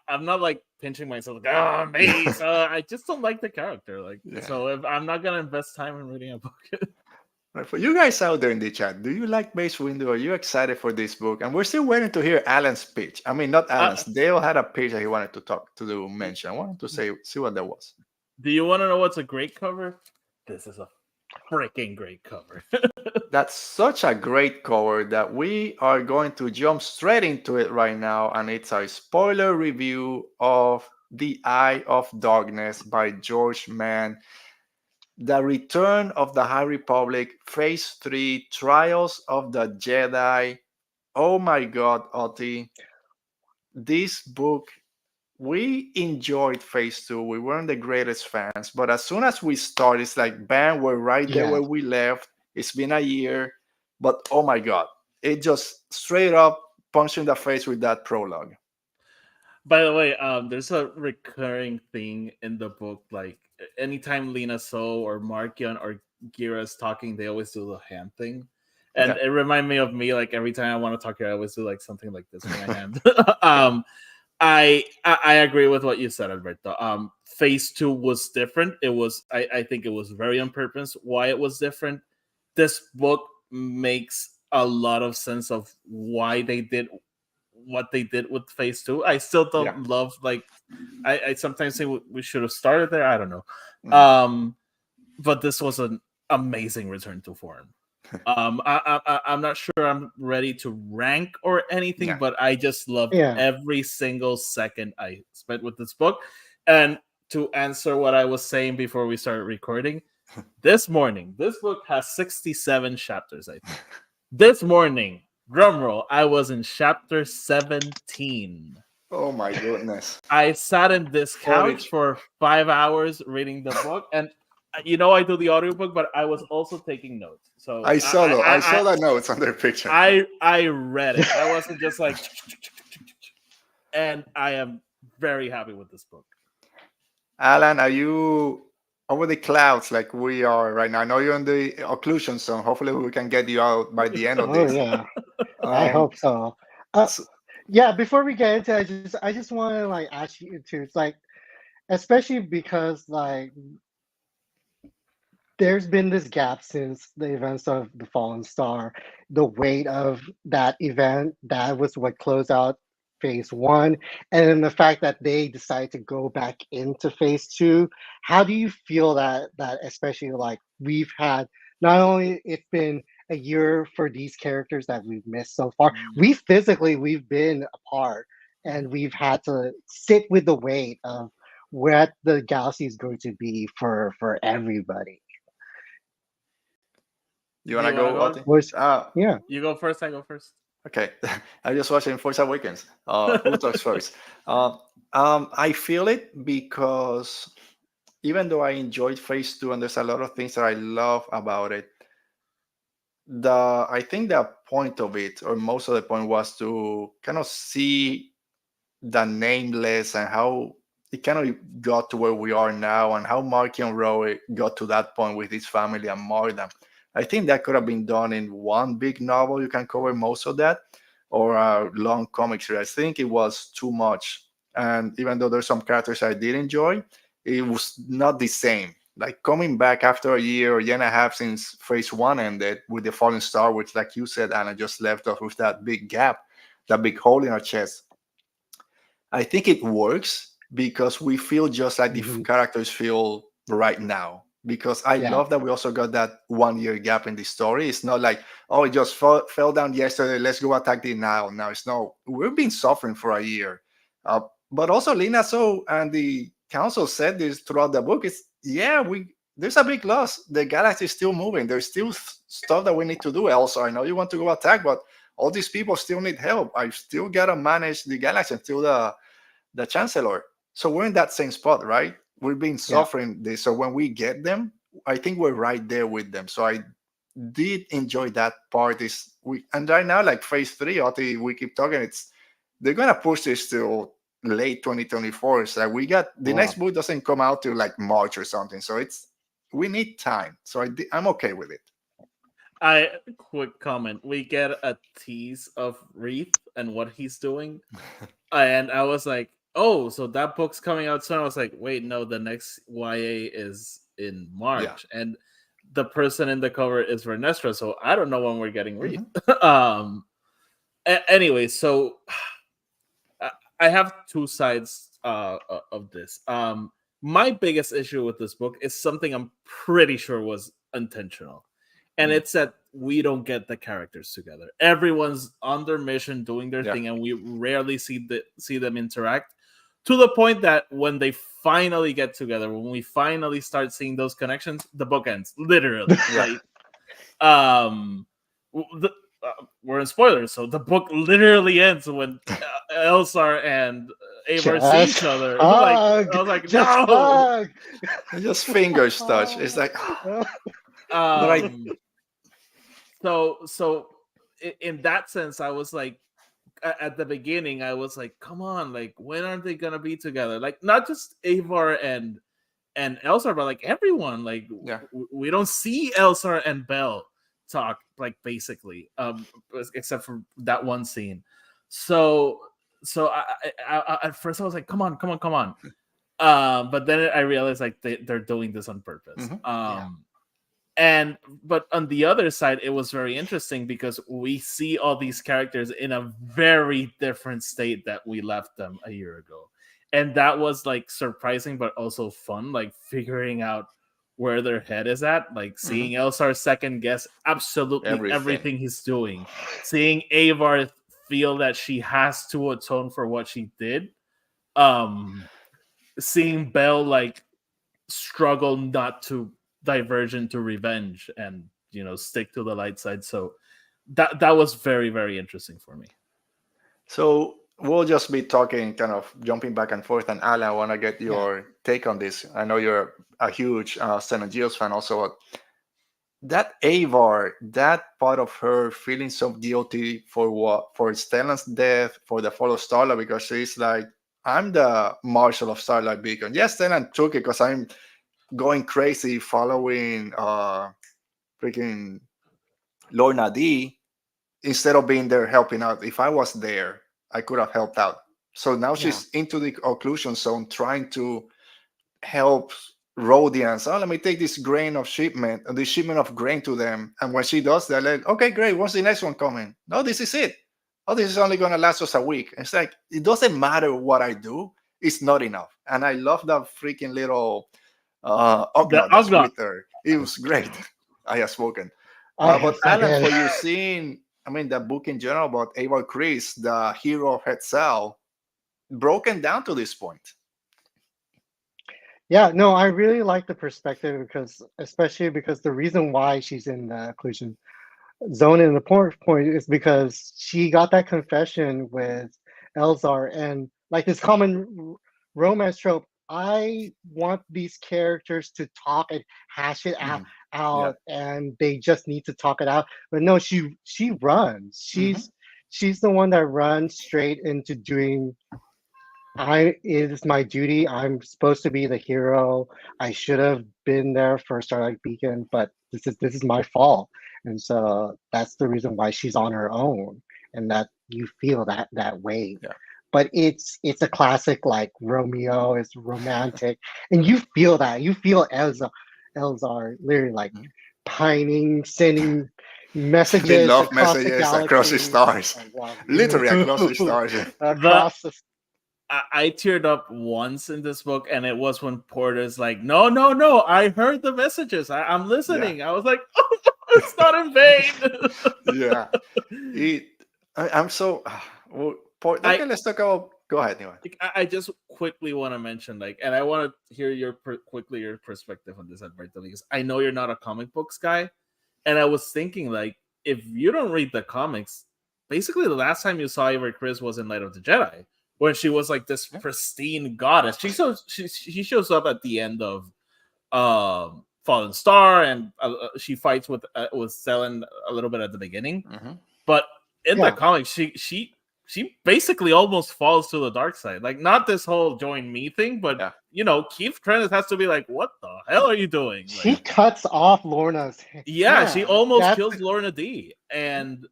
I'm not like pinching myself like, oh, Mace. I just don't like the character. Like, so if I'm not gonna invest time in reading a book. Right, for you guys out there in the chat, do you like Mace Windu? Are you excited for this book? And we're still waiting to hear Alan's pitch. I mean, not Alan's. Dale had a pitch that he wanted to mention. I wanted to see what that was. Do you want to know what's a great cover? This is a freaking great cover. That's such a great cover that we are going to jump straight into it right now, and it's a spoiler review of The Eye of Darkness by George Mann. The Return of the High Republic, Phase 3, Trials of the Jedi. Oh my God, Oti. This book, we enjoyed Phase 2. We weren't the greatest fans, but as soon as we start, it's like, bam, we're right there where we left. It's been a year, but oh my God, it just straight up punched in the face with that prologue. By the way, there's a recurring thing in the book. Like anytime Lena So or Markion or Gira is talking, they always do the hand thing. And it reminds me of me, like every time I want to talk here, I always do like something like this with my hand. I agree with what you said, Alberto. Phase 2 was different. It was, I think it was very on purpose why it was different. This book makes a lot of sense of why they did what they did with Phase 2. I still don't love, like, I sometimes say we should have started there. I don't know. But this was an amazing return to form. I'm not sure I'm ready to rank or anything, but I just love every single second I spent with this book. And to answer what I was saying before we started recording, this morning, this book has 67 chapters, I think. This morning, drumroll, I was in chapter 17. Oh my goodness. I sat in this couch for 5 hours reading the book, and I do the audiobook, but I was also taking notes. So I saw the notes on their picture. I read it. I wasn't just like, and I am very happy with this book. Alan, are you over the clouds like we are right now? I know you're in the occlusion zone. Hopefully we can get you out by the end of this. I hope so. Uh, So, yeah, before we get into it, I just want to like ask you to, it's like, especially because like there's been this gap since the events of the Fallen Star. The weight of that event, that was what closed out phase one. And then the fact that they decided to go back into phase two. How do you feel that especially like we've had not only it's been a year for these characters that we've missed so far, we've been apart and we've had to sit with the weight of what the galaxy is going to be for everybody. you Do wanna you want to go, go? Oti? Was Ah, yeah. You go first. I go first. okay. I just watching Force Awakens. Who talks first? I feel it because even though I enjoyed Phase Two, and there's a lot of things that I love about it, I think the point of it, or most of the point, was to kind of see the nameless and how it kind of got to where we are now, and how Marky and Roy got to that point with his family and more than. I think that could have been done in one big novel. You can cover most of that, or a long comic series. I think it was too much. And even though there's some characters I did enjoy, it was not the same. Like coming back after a year or year and a half since phase one ended with the Fallen Star, which, like you said, Anna, just left us with that big gap, that big hole in our chest. I think it works because we feel just like the Mhm. characters feel right now. Because I Yeah. love that we also got that 1 year gap in the story. It's not like, oh, it just fell down yesterday. Let's go attack the now. Now it's no. We've been suffering for a year. But also, Lina So and the council said this throughout the book. It's yeah, we there's a big loss. The galaxy is still moving. There's still stuff that we need to do. Also, I know you want to go attack, but all these people still need help. I still gotta manage the galaxy until the chancellor. So we're in that same spot, right? We've been Yeah. suffering this. So when we get them, I think we're right there with them. So I did enjoy that part. Is we and right now, like phase three, Oti, we keep talking. It's they're gonna push this till late 2024. So we got the Wow. next book doesn't come out till like March or something. So it's we need time. So I'm okay with it. I quick comment. We get a tease of Wreath and what he's doing, and I was like, "Oh, so that book's coming out soon." I was like, "Wait, no, the next YA is in Yeah. March," and the person in the cover is Vernestra, so I don't know when we're getting Wreath. Mhm. Anyway, so I have two sides of this. My biggest issue with this book is something I'm pretty sure was intentional, and it's that we don't get the characters together. Everyone's on their mission, doing their Yeah. thing, and we rarely see them interact. To the point that when they finally get together, when we finally start seeing those connections, the book ends literally. Yeah. Like, the, we're in spoilers, so the book literally ends when Elsar and Avar see Just each other. Like, hug. I was like, Just no. hug. Just fingers touch. It's like, but I Um. So in that sense, I was like, at the beginning, I was like, come on, like, when are they gonna be together? Like, not just Avar and Elsar, but like everyone. Like, yeah. we don't see Elsar and Belle talk, like, basically, except for that one scene. So at first I was like, come on, come on, come on. But then I realized like they're doing this on purpose. Yeah. And but on the other side, it was very interesting because we see all these characters in a very different state that we left them a year ago, and that was like surprising but also fun, like figuring out where their head is at, like seeing Elsar second guess absolutely Everything. everything he's doing, seeing Avar feel that she has to atone for what she did, seeing Belle like struggle not to diverge into revenge and stick to the light side. So that was very, very interesting for me. So we'll just be talking, kind of jumping back and forth. And Alan, I want to get Yeah. your take on this. I know you're a huge Stan and Geos fan also. That Avar, that part of her feeling so guilty for what? For Stellan's death, for the fall of Starlight, because she's like, I'm the marshal of Starlight Beacon. Yes, Stellan took it because I'm going crazy following freaking Lorna D. instead of being there helping out, if I was there, I could have helped out. So now Yeah. she's into the occlusion zone, trying to help Rhodians. Oh, let me take this shipment of grain to them. And when she does that, like, okay, great. What's the next one coming? No, this is it. Oh, this is only going to last us a week. It's like, it doesn't matter what I do. It's not enough. And I love that freaking little Ugnaught that's with her. It was great. I have spoken. But Alan, for you seeing, I mean, the book in general about Abel Chris, the hero of Hetzal, broken down to this point. Yeah, no, I really like the perspective especially because the reason why she's in the occlusion zone in the point is because she got that confession with Elzar, and like this common romance trope. I want these characters to talk and hash it out, and they just need to talk it out. But no, she runs. She's the one that runs straight into doing. It is my duty. I'm supposed to be the hero. I should have been there for Starlight Beacon, but this is my fault. And so that's the reason why she's on her own, and that you feel that way. Yeah. But it's a classic, like Romeo is romantic, and you feel that. You feel Elzar literally like pining, sending messages love across messages the across the stars. Literally across the stars. Across the I teared up once in this book, and it was when Porter's like, no, I heard the messages. I'm listening. I was like, oh, it's not in vain. Yeah. I'm so... okay, let's talk about... Go ahead, anyway. I just quickly want to mention, like, and I want to hear your perspective on this, Alberto, because I know you're not a comic books guy, and I was thinking, like, if you don't read the comics, basically the last time you saw Avery Chris was in Light of the Jedi, when she was like this pristine goddess. She shows up at the end of Fallen Star, and she fights with Selen a little bit at the beginning. But in the comics, she basically almost falls to the dark side. Like, not this whole join me thing, but you know, Keith Trent has to be like, what the hell are you doing? Like, she cuts off Lorna's head. Yeah, she almost kills Lorna D. And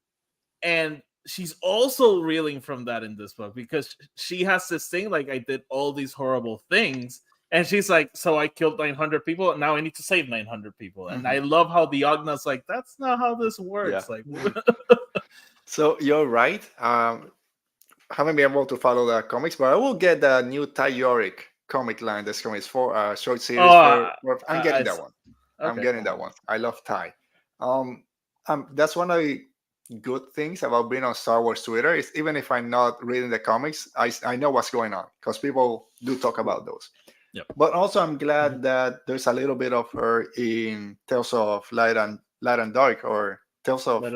she's also reeling from that in this book, because she has this thing like, I did all these horrible things, and she's like, so I killed 900 people, and now I need to save 900 people. And I love how the Ogna's like, that's not how this works. Like, so you're right. Haven't been able to follow the comics, but I will get the new Ty Yorick comic line that's coming for short series. I'm getting that one. Okay. I'm getting that one. I love Ty. That's one of the good things about being on Star Wars Twitter is, even if I'm not reading the comics, I know what's going on, because people do talk about those. Yep. But also I'm glad that there's a little bit of her in Tales of Light and Dark, or Tales of Light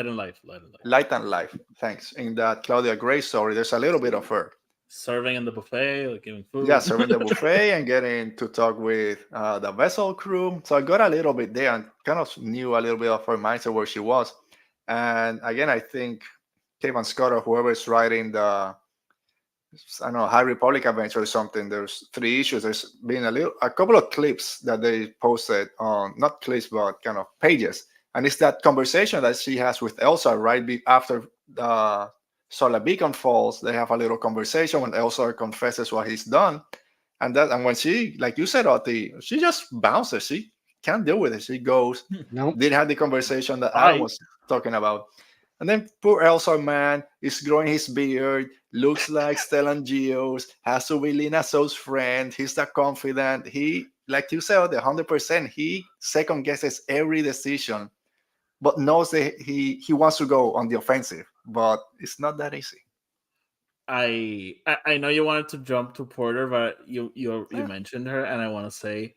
and Life. Light and Life. Thanks. In that Claudia Gray story, there's a little bit of her serving in the buffet, like giving food. Yeah, serving the buffet and getting to talk with the vessel crew. So I got a little bit there and kind of knew a little bit of her mindset, where she was. And again, I think Kevin Scott or whoever is writing the, I don't know, High Republic Adventure or something, there's 3 issues. There's been a couple of clips that they posted on, not clips, but kind of pages. And it's that conversation that she has with Elsa right after the Solar Beacon falls. They have a little conversation when Elsa confesses what he's done. And when she, like you said, Oti, she just bounces. She can't deal with it. She goes, didn't have the conversation that I was talking about. And then poor Elsa, man, is growing his beard, looks like Stellan Geos, has to be Lina So's friend. He's the confident. He, like you said, 100%, he second guesses every decision, but knows that he wants to go on the offensive. But it's not that easy. I know you wanted to jump to Porter, but you mentioned her, and I want to say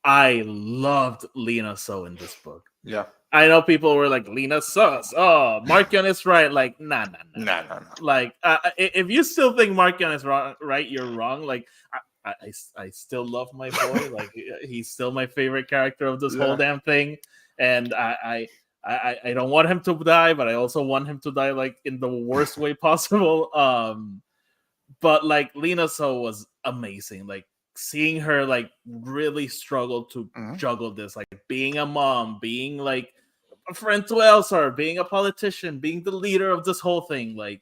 I loved Lina So in this book. Yeah. I know people were like, Lina sus. Oh, Markion is right. Like, nah. Like, if you still think Markion is wrong, right, you're wrong. Like, I still love my boy. Like, he's still my favorite character of this whole damn thing. And I don't want him to die, but I also want him to die like in the worst way possible. But like Lina So was amazing. Like, seeing her like really struggle to juggle this, like being a mom, being like a friend to Elzar, being a politician, being the leader of this whole thing, like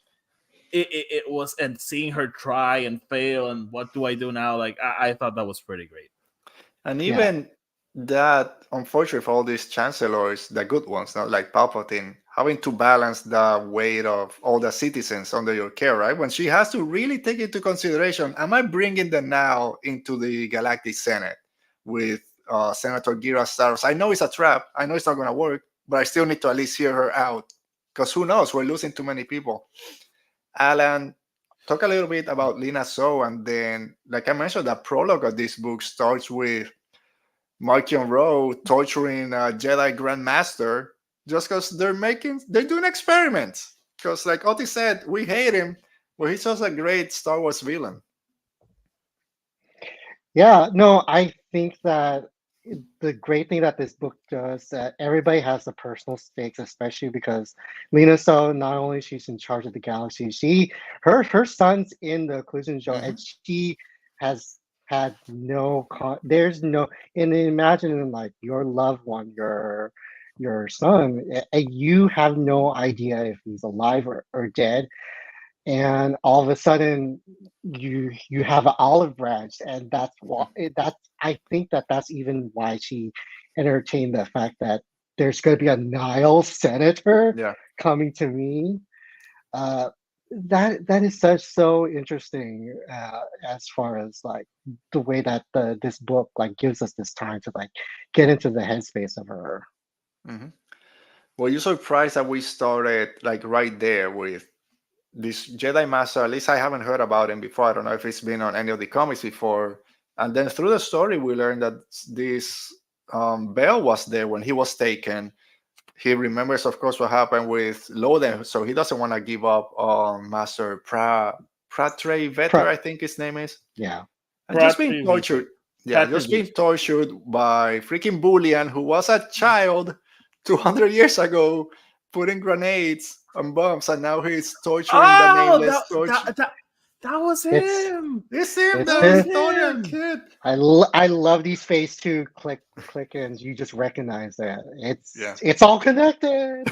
it was, and seeing her try and fail, and what do I do now? Like I thought that was pretty great. And even that, unfortunately, for all these chancellors, the good ones, not like Palpatine, having to balance the weight of all the citizens under your care, right? When she has to really take into consideration, am I bringing them now into the Galactic Senate with Senator Gira Staros? I know it's a trap. I know it's not going to work, but I still need to at least hear her out, because who knows? We're losing too many people. Alan, talk a little bit about Lina Soh, and then, like I mentioned, the prologue of this book starts with Markion Rowe torturing a Jedi Grand Master just because they're doing experiments. Because, like Otis said, we hate him, but he's just a great Star Wars villain. Yeah, no, I think that the great thing that this book does, that everybody has the personal stakes, especially because Lina Soh, not only she's in charge of the galaxy, her son's in the collision show, and she has had there's no, and imagine like your loved one, your son, and you have no idea if he's alive or dead, and all of a sudden you have an olive branch, and that's I think that's even why she entertained the fact that there's going to be a Nile senator coming to me. That is so interesting, as far as like the way that this book like gives us this time to like get into the headspace of her. Well, you're surprised that we started like right there with this Jedi Master. At least I haven't heard about him before. I don't know if it's been on any of the comics before. And then through the story, we learned that this Bell was there when he was taken. He remembers, of course, what happened with Loden, so he doesn't want to give up on Master Pratre Vetter, I think his name is. Yeah. And just being tortured. Yeah, just being tortured by freaking Bullion, who was a child 200 years ago, putting grenades and bombs, and now he's torturing the nameless torture. That was him. It's him, the Estonian kid. I love these phase 2 click-ins. You just recognize that it's all connected.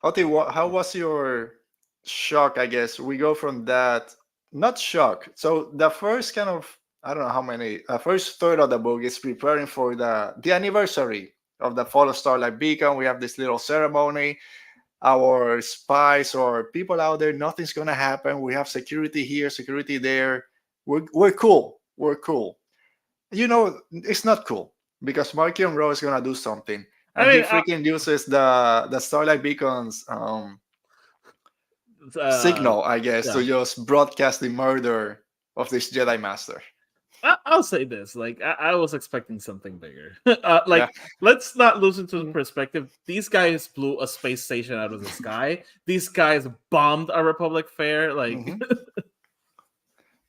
Oti, how was your shock? I guess we go from that, not shock. So the first kind of, I don't know how many, first third of the book is preparing for the anniversary of the fall of Starlight Beacon. We have this little ceremony. Our spies or people out there, nothing's gonna happen. We have security here, security there. We're cool. We're cool. You know, it's not cool because Markion Rowe is gonna do something, and he freaking uses the Starlight Beacon's signal, I guess, to just broadcast the murder of this Jedi Master. I'll say this, like I was expecting something bigger. Let's not lose into the perspective. These guys blew a space station out of the sky. These guys bombed a Republic fair, like.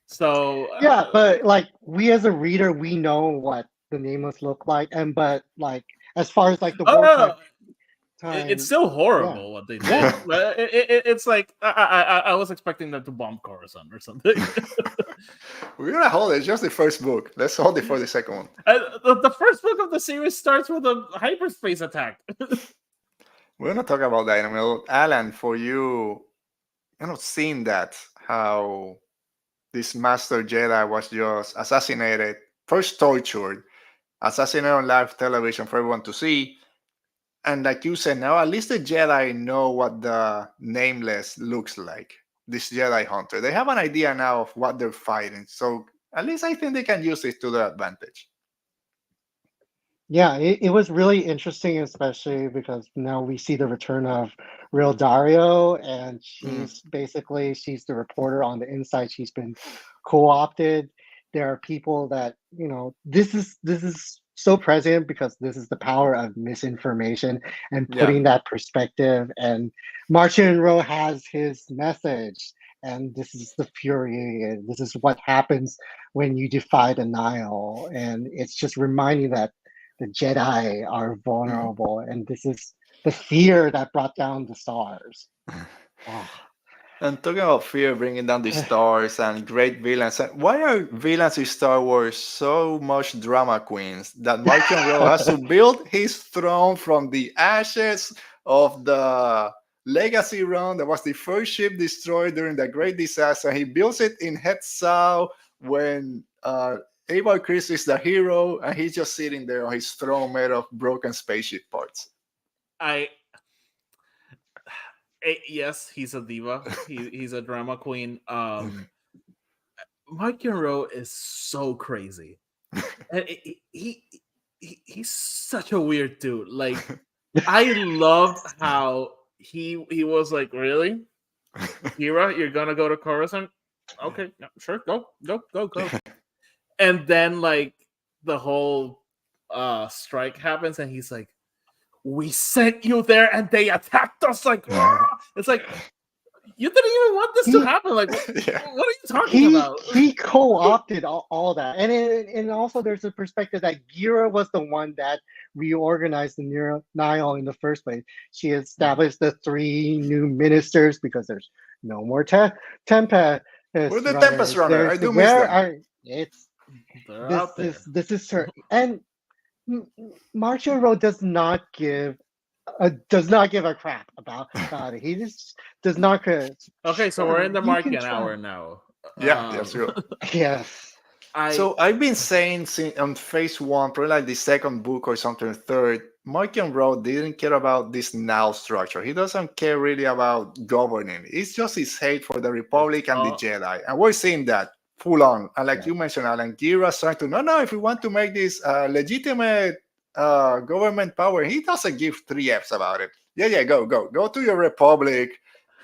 So yeah, but like we as a reader, we know what the nameless look like, but like as far as like the wartime. It's still horrible what they did. It's like I was expecting them to bomb Coruscant or something. We're gonna hold it. It's just the first book. Let's hold it for the second one. The first book of the series starts with a hyperspace attack. We're gonna talk about that in a minute. Alan, for you, seeing that, how this Master Jedi was just assassinated, first tortured, assassinated on live television for everyone to see. And like you said, now at least the Jedi know what the Nameless looks like. This Jedi Hunter. They have an idea now of what they're fighting. So at least I think they can use it to their advantage. Yeah, it was really interesting, especially because now we see the return of Real Dario, and she's she's the reporter on the inside. She's been co-opted. There are people that, this is so present because this is the power of misinformation and putting that perspective. And Martian Rowe has his message, and this is the fury, and this is what happens when you defy the Nile. And it's just reminding that the Jedi are vulnerable, and this is the fear that brought down the stars. And talking about fear bringing down the stars and great villains, why are villains in Star Wars so much drama queens that Mark Monroe has to build his throne from the ashes of the Legacy run? That was the first ship destroyed during the Great Disaster. He builds it in Hetzau when Avar Kriss is the hero, and he's just sitting there on his throne made of broken spaceship parts. Yes, he's a diva. He's a drama queen. Mike Monroe is so crazy, and he's such a weird dude. Like, I loved how he was like, really, Kira, you're gonna go to Coruscant? Okay, no, sure, go. And then like the whole strike happens, and he's like, we sent you there and they attacked us. Like, it's like, you didn't even want this to happen. Like, what are you talking about? He co-opted all that. And also there's a perspective that Gira was the one that reorganized the Nile in the first place. She established the 3 new ministers because there's no more Tempest. We're the Tempest runner. I do miss them. This is her. And Mark Monroe does not give a crap about it. He just does not care. Okay, so we're in the Markian hour now. That's true. Yes. So I've been saying on phase 1, probably like the second book or something, third, Mark Monroe didn't care about this now structure. He doesn't care really about governing. It's just his hate for the Republic and the Jedi. And we're seeing that full on. And like you mentioned, Alan, Gira's trying to, no, if we want to make this legitimate government power, he doesn't give 3 F's about it. Go to your Republic.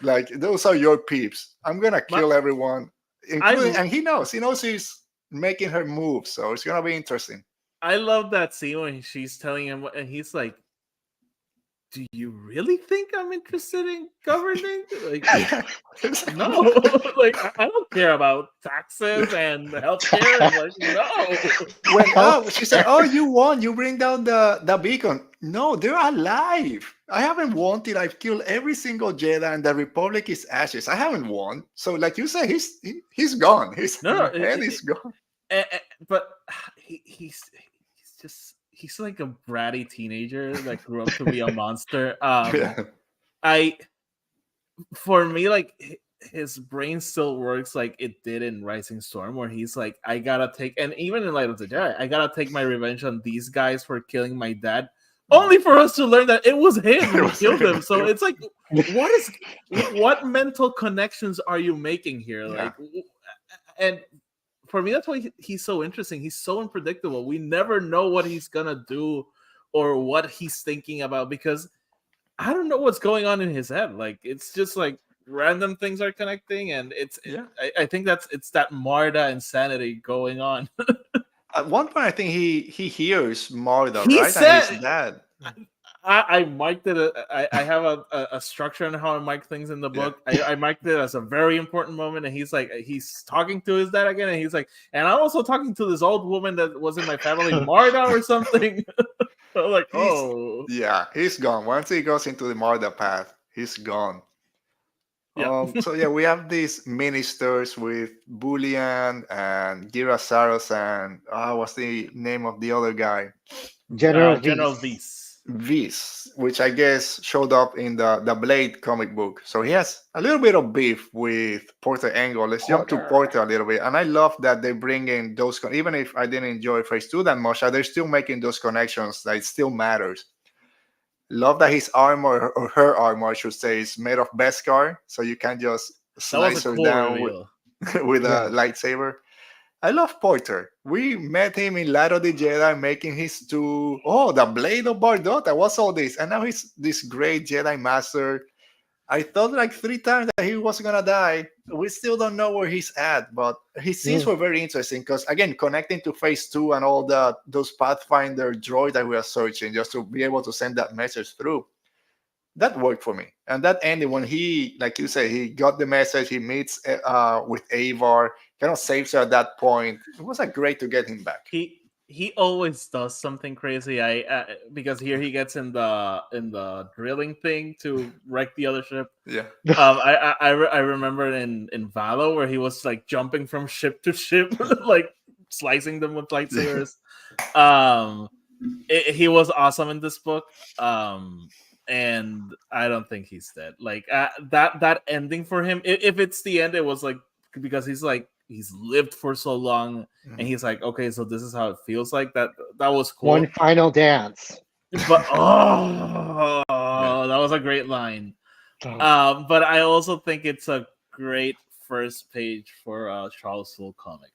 Like, those are your peeps. I'm going to kill everyone. And he knows he's making her move. So it's going to be interesting. I love that scene when she's telling him, and he's like, do you really think I'm interested in governing? Like, no. Like, I don't care about taxes and healthcare. Like, no. She said, you won. You bring down the beacon. No, they're alive. I haven't won till I've killed every single Jedi and the Republic is ashes. I haven't won. So, like you say, he's gone. His head is gone. But he's like a bratty teenager that grew up to be a monster. For me, like, his brain still works like it did in Rising Storm, where he's like, I gotta take, and even in Light of the Jedi, I gotta take my revenge on these guys for killing my dad, only for us to learn that it was him who killed him. So it's like, what mental connections are you making here? Like, and for me, that's why he's so interesting. He's so unpredictable. We never know what he's gonna do or what he's thinking about, because I don't know what's going on in his head. Like, it's just like random things are connecting, and I think it's that Marda insanity going on. At one point, I think he hears Marda, He right? said, and his dad. I marked it. I have a structure on how I mark things in the book. I marked it as a very important moment, and he's talking to his dad again, and he's like, and I'm also talking to this old woman that was in my family, Marda or something. I'm like, he's gone. Once he goes into the Marda path, he's gone. Yeah. We have these ministers with Bullion and Gira Saros and what's the name of the other guy? General Viz, which I guess showed up in the Blade comic book. So he has a little bit of beef with Porter Engle. Let's jump to Porter a little bit. And I love that they bring in those, even if I didn't enjoy Phase 2 that much, they're still making those connections that it still matters. Love that his armor, or her armor, I should say, is made of Beskar, so you can just slice her down with a lightsaber. I love Porter. We met him in Light of the Jedi making his the Blade of Bardotta. What's all this? And now he's this great Jedi Master. I thought like 3 times that he was going to die. We still don't know where he's at, but his scenes were very interesting because, again, connecting to Phase 2 and all those Pathfinder droids that we are searching just to be able to send that message through. That worked for me. And that ending when he, like you say, he got the message, he meets with Avar, kind of saves her at that point. It was great to get him back. he always does something crazy. Because here he gets in the drilling thing to wreck the other ship. Yeah. I remember in Valo where he was like jumping from ship to ship, like slicing them with lightsabers. He was awesome in this book. And I don't think he's dead. Like that ending for him. If it's the end, it was like because he's lived for so long, and he's like, okay, so this is how it feels like. That was cool. One final dance. But that was a great line. But I also think it's a great first page for a Charles Soule comic.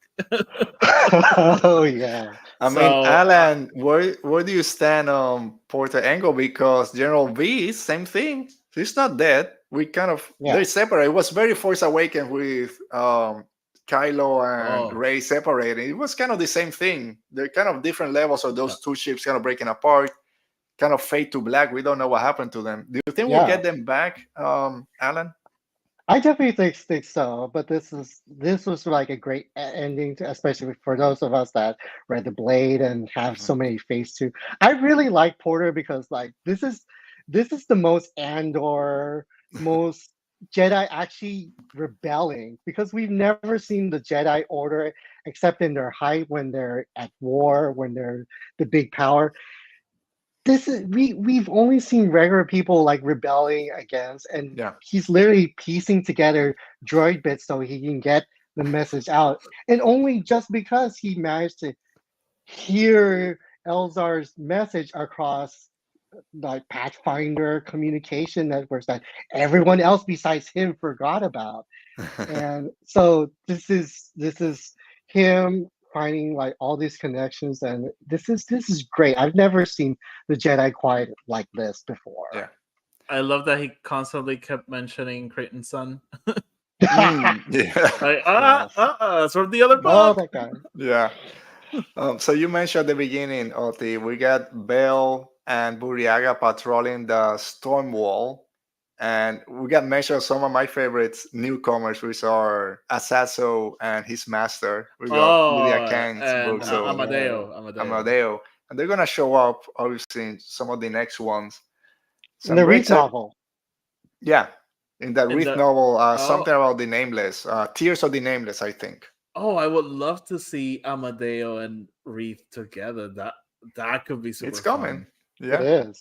Oh yeah. I mean, Alan, where do you stand on Porter Engle? Because General V, same thing. He's not dead. We kind of they're separate. It was very Force Awakens with Kylo and Rey separating. It was kind of the same thing. They're kind of different levels of those two ships kind of breaking apart, kind of fade to black. We don't know what happened to them. Do you think we'll get them back, Alan? I definitely think so, but this was like a great ending, especially for those of us that read the Blade and have so many Phase 2. I really like Porter because like this is the most Andor, most Jedi actually rebelling, because we've never seen the Jedi Order except in their height when they're at war, when they're the big power. This is we've only seen regular people like rebelling against, and he's literally piecing together droid bits so he can get the message out, and only just because he managed to hear Elzar's message across like Pathfinder communication networks that everyone else besides him forgot about. And so this is him finding like all these connections, and this is great. I've never seen the Jedi quiet like this before. Yeah, I love that he constantly kept mentioning Creighton's son. Yeah, Like, it's from the other book. that guy. Yeah. So you mentioned at the beginning, Oti, we got Bell and Buriaga patrolling the storm wall, and we got mentioned some of my favorites newcomers, which are Asaso and his master. We got Lydia Kang's book, so Amadeo, and they're gonna show up obviously in some of the next ones. So in the Reith novel. Yeah, in that Reith novel, something about the Nameless, Tears of the Nameless, I think. Oh, I would love to see Amadeo and Reith together. That could be super. It's coming. Fun. Yeah, it is.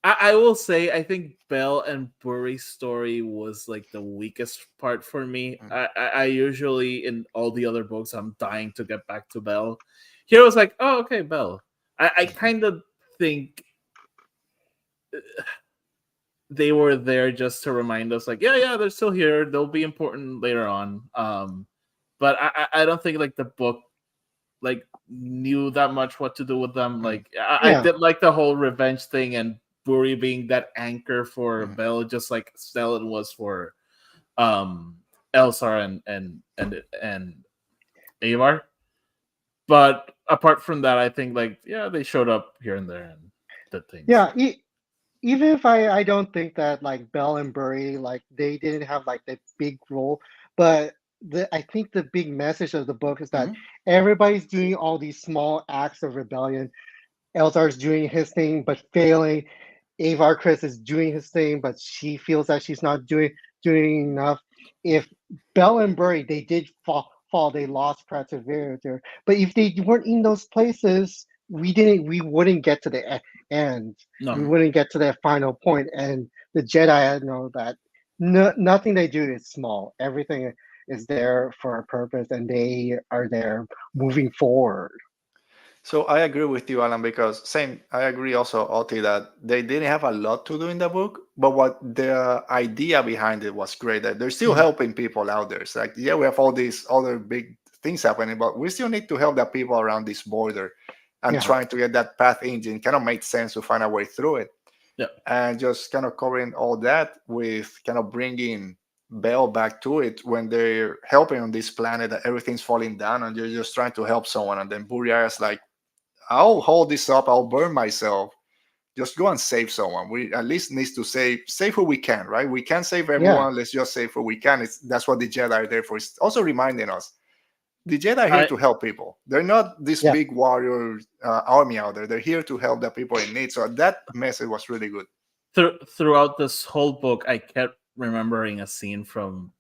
I will say I think Bell and Buri's story was like the weakest part for me. I usually in all the other books I'm dying to get back to Bell. Here I was like, oh okay, Bell. I kind of think they were there just to remind us, like, yeah, they're still here. They'll be important later on. But I don't think like the book like knew that much what to do with them. Like I did like the whole revenge thing and Buri being that anchor for Bell, just like Stellan was for Elzar and Avar. But apart from that, I think like they showed up here and there and did things. Yeah. Even if I don't think that like Bell and Buri like they didn't have like the big role, but I think the big message of the book is that everybody's doing all these small acts of rebellion. Elzar's doing his thing but failing. Avar Chris is doing his thing, but she feels that she's not doing enough. If Bell and Buri, they did fall, they lost perseverance. But if they weren't in those places, we wouldn't get to the end. No. We wouldn't get to that final point. And the Jedi know that nothing they do is small. Everything is there for a purpose, and they are there moving forward. So I agree with you, Alan, because I agree also, Oti, that they didn't have a lot to do in the book, but what the idea behind it was great, that they're still helping people out there. It's like, we have all these other big things happening, but we still need to help the people around this border and trying to get that path engine kind of made sense to find a way through it. Yeah. And just kind of covering all that with kind of bringing Bell back to it when they're helping on this planet that everything's falling down and you're just trying to help someone. And then Buriaga's like, I'll hold this up. I'll burn myself. Just go and save someone. We at least need to save who we can, right? We can't save everyone. Let's just save who we can. That's what the Jedi are there for. It's also reminding us the Jedi are here to help people. They're not this big warrior army out there. They're here to help the people in need. So that message was really good. Throughout this whole book, I kept remembering a scene from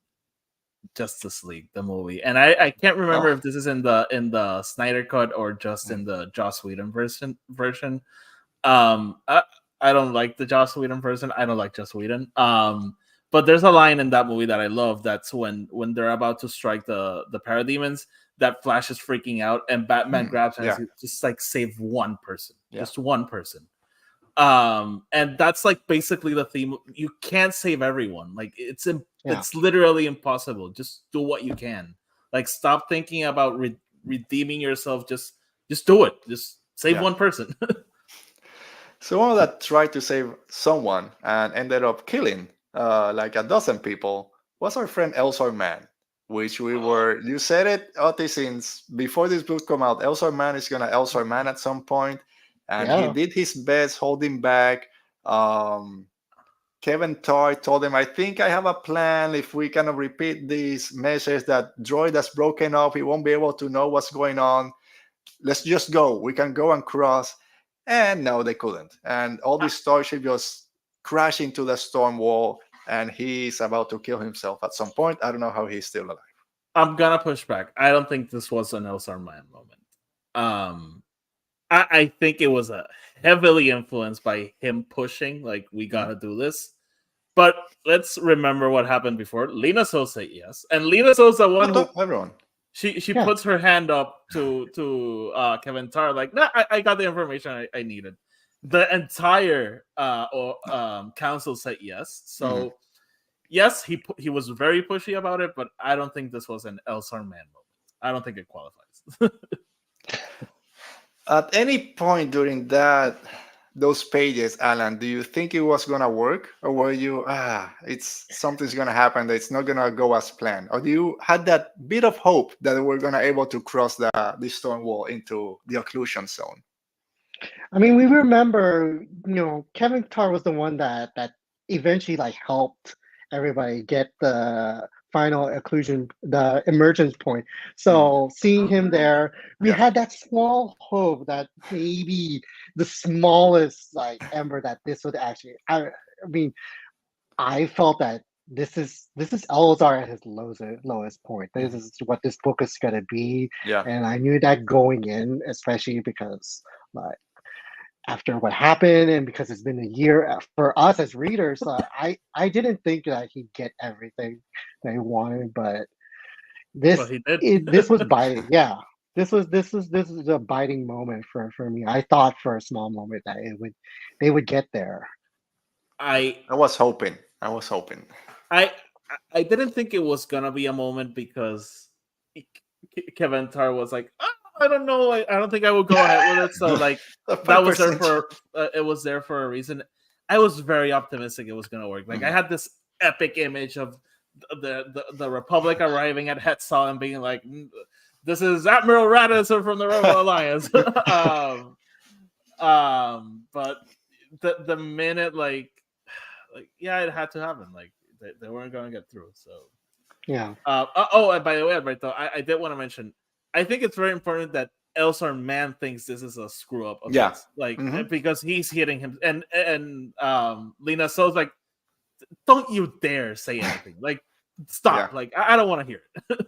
Justice League, the movie, and I can't remember if this is in the Snyder cut or just in the Joss Whedon version. I don't like the Joss Whedon version. I don't like Joss Whedon. But there's a line in that movie that I love. That's when they're about to strike the parademons. That Flash is freaking out, and Batman grabs him and just like save one person, just one person. And that's like basically the theme. You can't save everyone. Like it's literally impossible. Just do what you can. Like stop thinking about redeeming yourself. Just do it. Just save one person. So one that tried to save someone and ended up killing like a dozen people was our friend Elzar Mann, which you said it, Otis, since before this book come out. Elzar Mann is gonna Elzar Mann at some point, and he did his best holding back. Kevin Toy told him, I think I have a plan. If we kind of repeat these measures, that droid that's broken up, he won't be able to know what's going on. Let's just go. We can go and cross. And no, they couldn't. And all this starship just crashed into the storm wall, and he's about to kill himself at some point. I don't know how he's still alive. I'm gonna push back. I don't think this was an Elzar Mann moment. I think it was heavily influenced by him pushing, like, we gotta do this. But let's remember what happened before. Lena Soh said yes, and Lena Soh's the one who everyone. She puts her hand up to Kevin Tar, like, no, I got the information I needed. The entire council said yes. So yes, he was very pushy about it, but I don't think this was an Elzar Mann moment. I don't think it qualifies. At any point during those pages, Alan, do you think it was gonna work, or were you something's gonna happen that it's not gonna go as planned, or do you had that bit of hope that we're gonna able to cross the storm wall into the occlusion zone? I mean, we remember, Kevin Tar was the one that eventually like helped everybody get the final the emergence point. So seeing him there, we had that small hope that maybe the smallest like ember that this would actually. I mean, I felt that this is Elzar at his lowest point. This is what this book is gonna be, and I knew that going in, especially because like after what happened and because it's been a year for us as readers, I didn't think that he'd get everything that he wanted, but this was biting. Yeah, this is a biting moment for me. I thought for a small moment that they would get there. I was hoping. I didn't think it was gonna be a moment because Kevin Tar was like, I don't know. I don't think I would go ahead with it. So like that was there for it was there for a reason. I was very optimistic it was gonna work. Like I had this epic image of the Republic arriving at Hetzal and being like, "This is Admiral Radisson from the Rebel Alliance." But the minute like it had to happen. Like they weren't gonna get through. So yeah. And by the way, Alberto, I did want to mention. I think it's very important that Elzar Mann thinks this is a screw up. This. Like because he's hitting him, and Lena Soh's like, don't you dare say anything. Like, stop. Like, I don't want to hear it.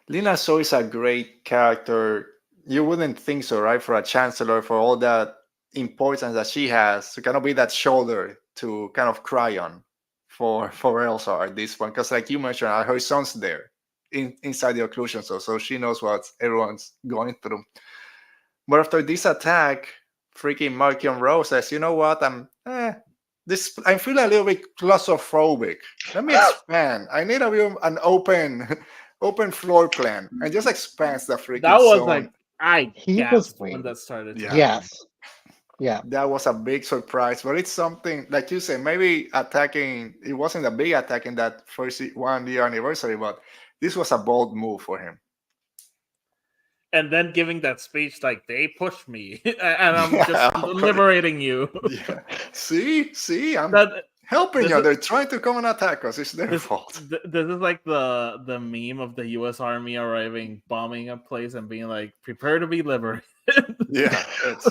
Lena Soh is a great character. You wouldn't think so, right? For a chancellor, for all that importance that she has, to kind of be that shoulder to kind of cry on for Elzar at this point. Because, like you mentioned, her son's there. Inside the occlusion, so she knows what everyone's going through. But after this attack, freaking Markion Rose says, "You know what? I feel a little bit claustrophobic. Let me expand. I need an open floor plan, and just expands the freaking." That was zone. like he was when that started. Yes. Yeah, that was a big surprise, but it's something like you said. Maybe attacking. It wasn't a big attack in that first 1 year anniversary, but this was a bold move for him. And then giving that speech like, they pushed me and I'm just liberating you. See? helping you. They're trying to come and attack us. It's their fault. This is like the meme of the U.S. Army arriving, bombing a place, and being like, "Prepare to be liberated." Yeah, it's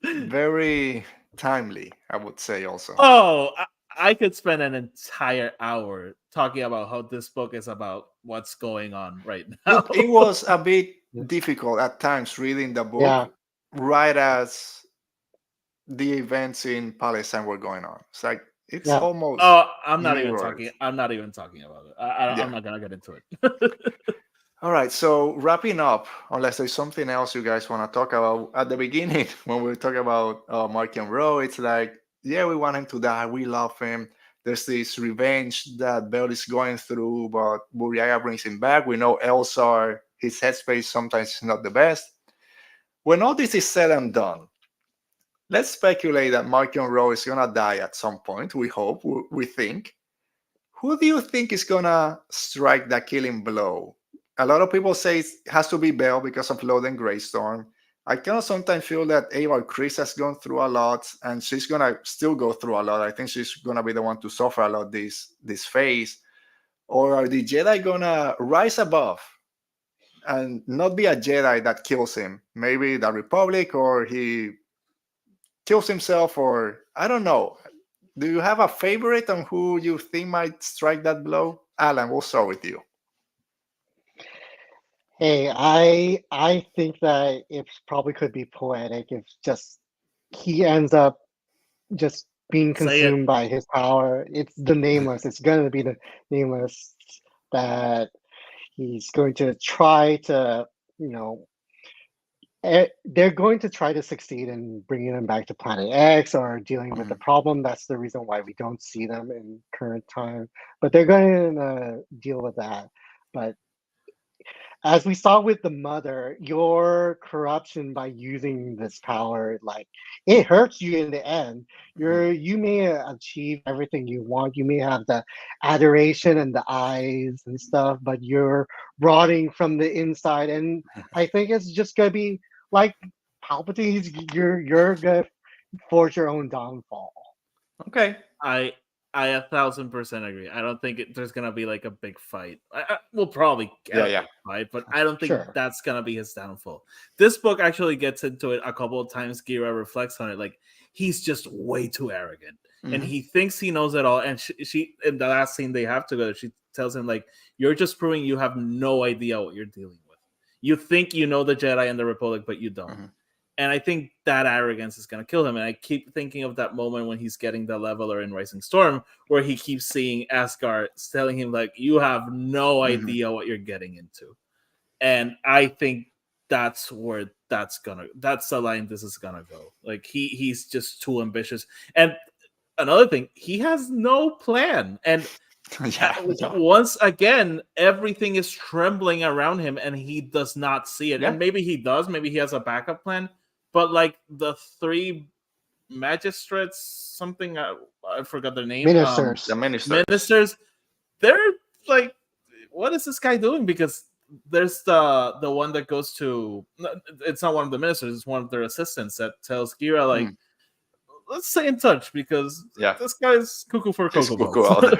very timely, I would say. Also, oh, I could spend an entire hour talking about how this book is about what's going on right now. it was a bit difficult at times reading the book right as the events in Palestine were going on. It's like it's almost. Oh, I'm not even talking about it. I'm not gonna get into it. All right, so wrapping up, unless there's something else you guys want to talk about at the beginning when we talk about Mark and Rowe, it's like, yeah, we want him to die. We love him. There's this revenge that Bell is going through, but Buryaga brings him back. We know Elzar, his headspace sometimes is not the best. When all this is said and done, let's speculate that Mark and Rowe is going to die at some point. We hope, we think. Who do you think is going to strike that killing blow? A lot of people say it has to be Bell because of Loden Greystorm. I kind of sometimes feel that Avar Kriss has gone through a lot, and she's going to still go through a lot. I think she's going to be the one to suffer a lot this phase. Or are the Jedi going to rise above and not be a Jedi that kills him? Maybe the Republic, or he kills himself, or I don't know. Do you have a favorite on who you think might strike that blow? Alan, we'll start with you. Hey, I think that it probably could be poetic if just he ends up just being consumed by his power. It's the Nameless. It's going to be the Nameless that he's going to try to, they're going to try to succeed in bringing them back to Planet X or dealing with the problem. That's the reason why we don't see them in current time. But they're going to deal with that. But as we saw with the Mother, your corruption by using this power, like, it hurts you in the end. You may achieve everything you want. You may have the adoration and the eyes and stuff, but you're rotting from the inside. And I think it's just gonna be like Palpatine's. You're gonna forge your own downfall. Okay. I 1,000% agree. I don't think there's gonna be like a big fight. We'll probably get a fight, but I don't think that's gonna be his downfall. This book actually gets into it a couple of times. Gira reflects on it, like he's just way too arrogant, and he thinks he knows it all. And she in the last scene they have together, she tells him like, "You're just proving you have no idea what you're dealing with. You think you know the Jedi and the Republic, but you don't." And I think that arrogance is going to kill him. And I keep thinking of that moment when he's getting the leveler in Rising Storm, where he keeps seeing Asgard telling him, like, you have no idea what you're getting into. And I think that's where that's the line this is going to go. Like, he's just too ambitious. And another thing, he has no plan. And once again, everything is trembling around him and he does not see it. And maybe he does. Maybe he has a backup plan. But like the three magistrates, something I forgot their name. Ministers. The ministers. Ministers. They're like, what is this guy doing? Because there's the one that goes to. It's not one of the ministers. It's one of their assistants that tells Gira like, let's stay in touch because this guy's cuckoo for cocoa Cuckoo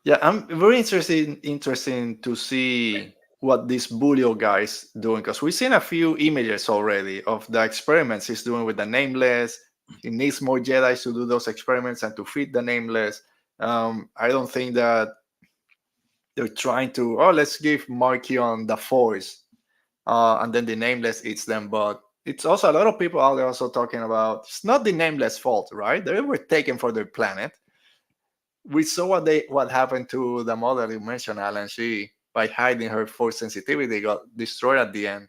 yeah. I'm very interesting to see what this Bulio guy is doing, because we've seen a few images already of the experiments he's doing with the Nameless. He needs more Jedi to do those experiments and to feed the Nameless. I don't think that they're trying to, let's give Markion the Force, and then the Nameless eats them. But it's also a lot of people out there also talking about it's not the Nameless fault, right? They were taken for their planet. We saw what happened to the mother you mentioned, Alan. She, by hiding her force sensitivity, got destroyed at the end.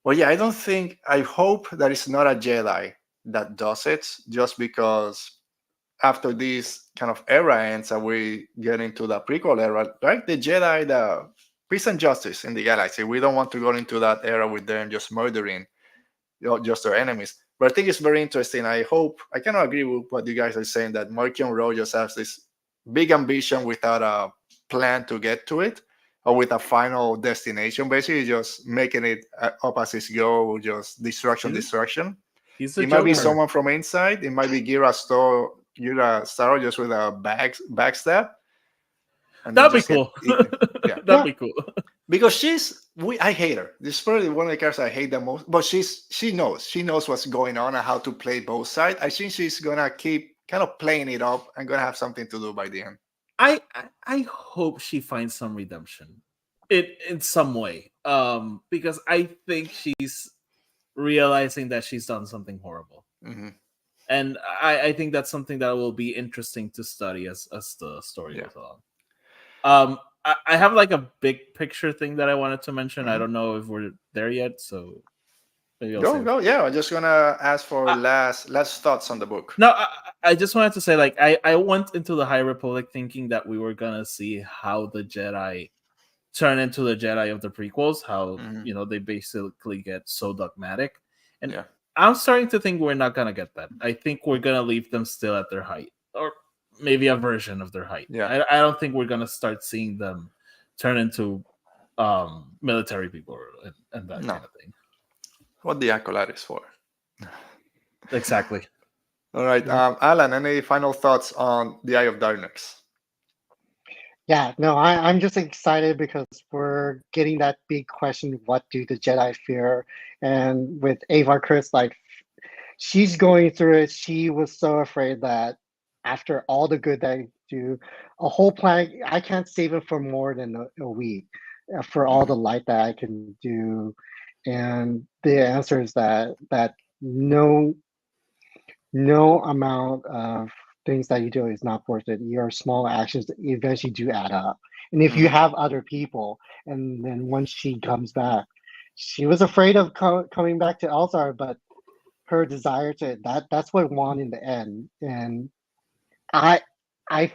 Well, yeah, I hope that it's not a Jedi that does it, just because after this kind of era ends and we get into the prequel era, right? The Jedi, the peace and justice in the galaxy. We don't want to go into that era with them just murdering just their enemies. But I think it's very interesting. I kind of agree with what you guys are saying, that Markion Rowe just has this big ambition without a plan to get to it, or with a final destination, basically just making it up as it goes, just destruction. It might be someone from inside. It might be Gira Stowe you're a Star just with a backstab, and then That'd be just get cool. eaten. Yeah, That'd be cool. because I hate her. This is probably one of the characters I hate the most. But she knows what's going on and how to play both sides. I think she's gonna keep kind of playing it up and gonna have something to do by the end. I hope she finds some redemption in some way. Because I think she's realizing that she's done something horrible. Mm-hmm. And I think that's something that will be interesting to study as the story goes along. I have like a big picture thing that I wanted to mention. I don't know if we're there yet, so maybe I'll Go. Yeah, I'm just gonna ask for last thoughts on the book. No, I just wanted to say, like, I went into the High Republic thinking that we were gonna see how the Jedi turn into the Jedi of the prequels, how they basically get so dogmatic, and I'm starting to think we're not gonna get that. I think we're gonna leave them still at their height, or maybe a version of their height. Yeah, I don't think we're gonna start seeing them turn into military people and that kind of thing. What the Acolyte is for. Exactly. All right, Alan, any final thoughts on the Eye of Darkness? Yeah, no, I'm just excited because we're getting that big question, what do the Jedi fear? And with Avar Kriss, like, she's going through it. She was so afraid that after all the good that I do, a whole planet, I can't save it for more than a week for all the light that I can do. And the answer is that no amount of things that you do is not worth it. Your small actions eventually do add up. And if you have other people, and then once she comes back, she was afraid of coming back to Elzar, but her desire to that's what won in the end. And I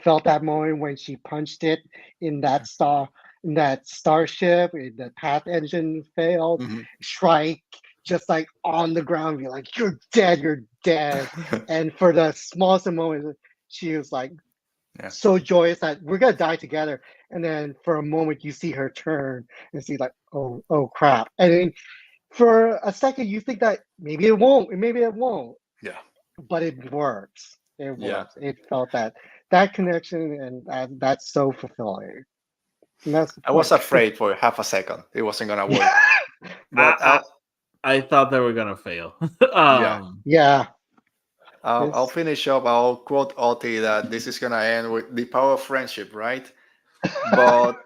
felt that moment when she punched it in that starship, the path engine failed, strike just like on the ground, be like, you're dead. And for the smallest of moments, she was like so joyous that we're gonna die together. And then for a moment you see her turn and see like, oh crap. And then for a second you think that maybe it won't. Yeah. But it works. It works. It felt that connection, and that's so fulfilling. And I was afraid for half a second it wasn't gonna work. But I thought they were gonna fail. Yeah. I'll finish up. I'll quote Oti that this is gonna end with the power of friendship, right? But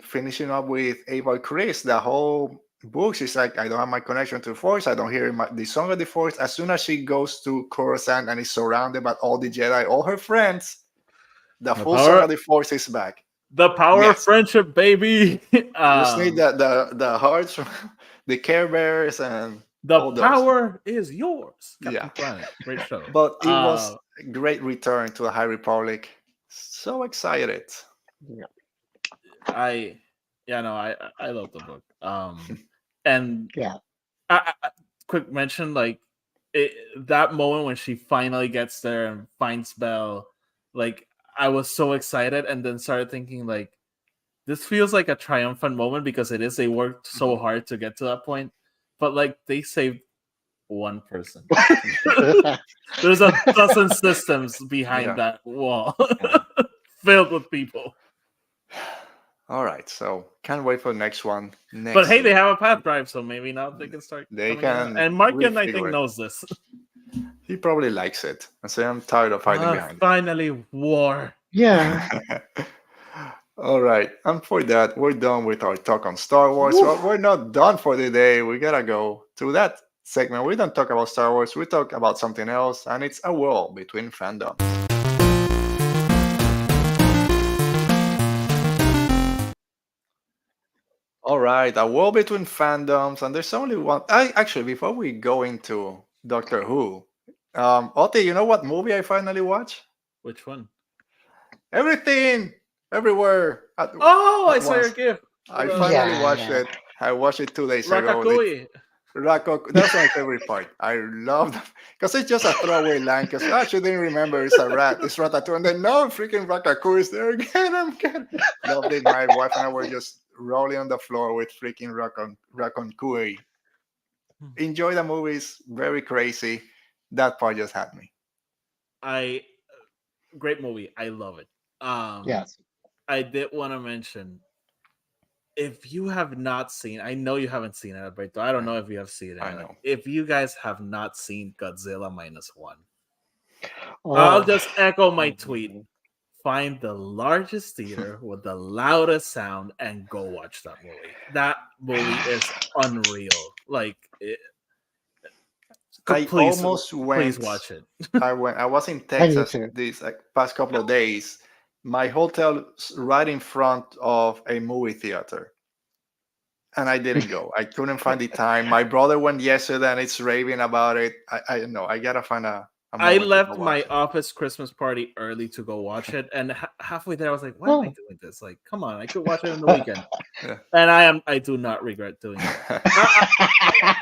finishing up with Avar Kriss, the whole book, she's like, I don't have my connection to the Force. I don't hear the song of the Force. As soon as she goes to Coruscant and is surrounded by all the Jedi, all her friends, the full song of the Force is back. The power of friendship, baby. You just need the hearts, the Care Bears, and the power is yours. Captain Planet. Great show. But it was a great return to the High Republic. So excited. I love the book. And quick mention, like that moment when she finally gets there and finds Belle, like I was so excited, and then started thinking like, this feels like a triumphant moment because it is. They worked so hard to get to that point, but like they saved one person. There's a dozen systems behind that wall filled with people. All right, so can't wait for the next one. But hey, they have a path drive, so maybe now they can start. They can, and Markin, I think, knows this. He probably likes it. I say, I'm tired of hiding behind. Finally, war. Yeah. All right, and for that, we're done with our talk on Star Wars. Well, we're not done for the day. We gotta go to that segment. We don't talk about Star Wars. We talk about something else, and it's a world between fandoms. All right, a world between fandoms, and there's only one. Actually, before we go into Doctor Who, Ote, you know what movie I finally watched? Which one? Everything, everywhere. I saw your gift. I finally watched it. I watched it 2 days ago. That's my favorite part. I love that because it's just a throwaway line. Because I actually didn't remember it's a rat. It's Ratatouille, and then no, freaking Ratatouille is there again. I'm good. Loved it. My wife and I were just rolling on the floor with freaking Ratatouille. Enjoy the movies. Very crazy. That part just had me. I great movie. I love it. Yes. I did want to mention, if you have not seen, I know you haven't seen it, Alberto. I don't know if you have seen I it. know. If you guys have not seen Godzilla -1, I'll Oh. just echo my tweet. Find the largest theater with the loudest sound and go watch that movie. That movie is unreal. Like, I please, almost please went. watch it. I was in I need Texas to. these past couple of days. My hotel's right in front of a movie theater, and I didn't go. I couldn't find the time. My brother went yesterday, and it's raving about it. I know. I gotta find a I moment to go left watch my it. office Christmas party early to go watch it, and halfway there, I was like, "Why am I Oh. doing this? Like, come on, I could watch it in the weekend." Yeah. And I do not regret doing it.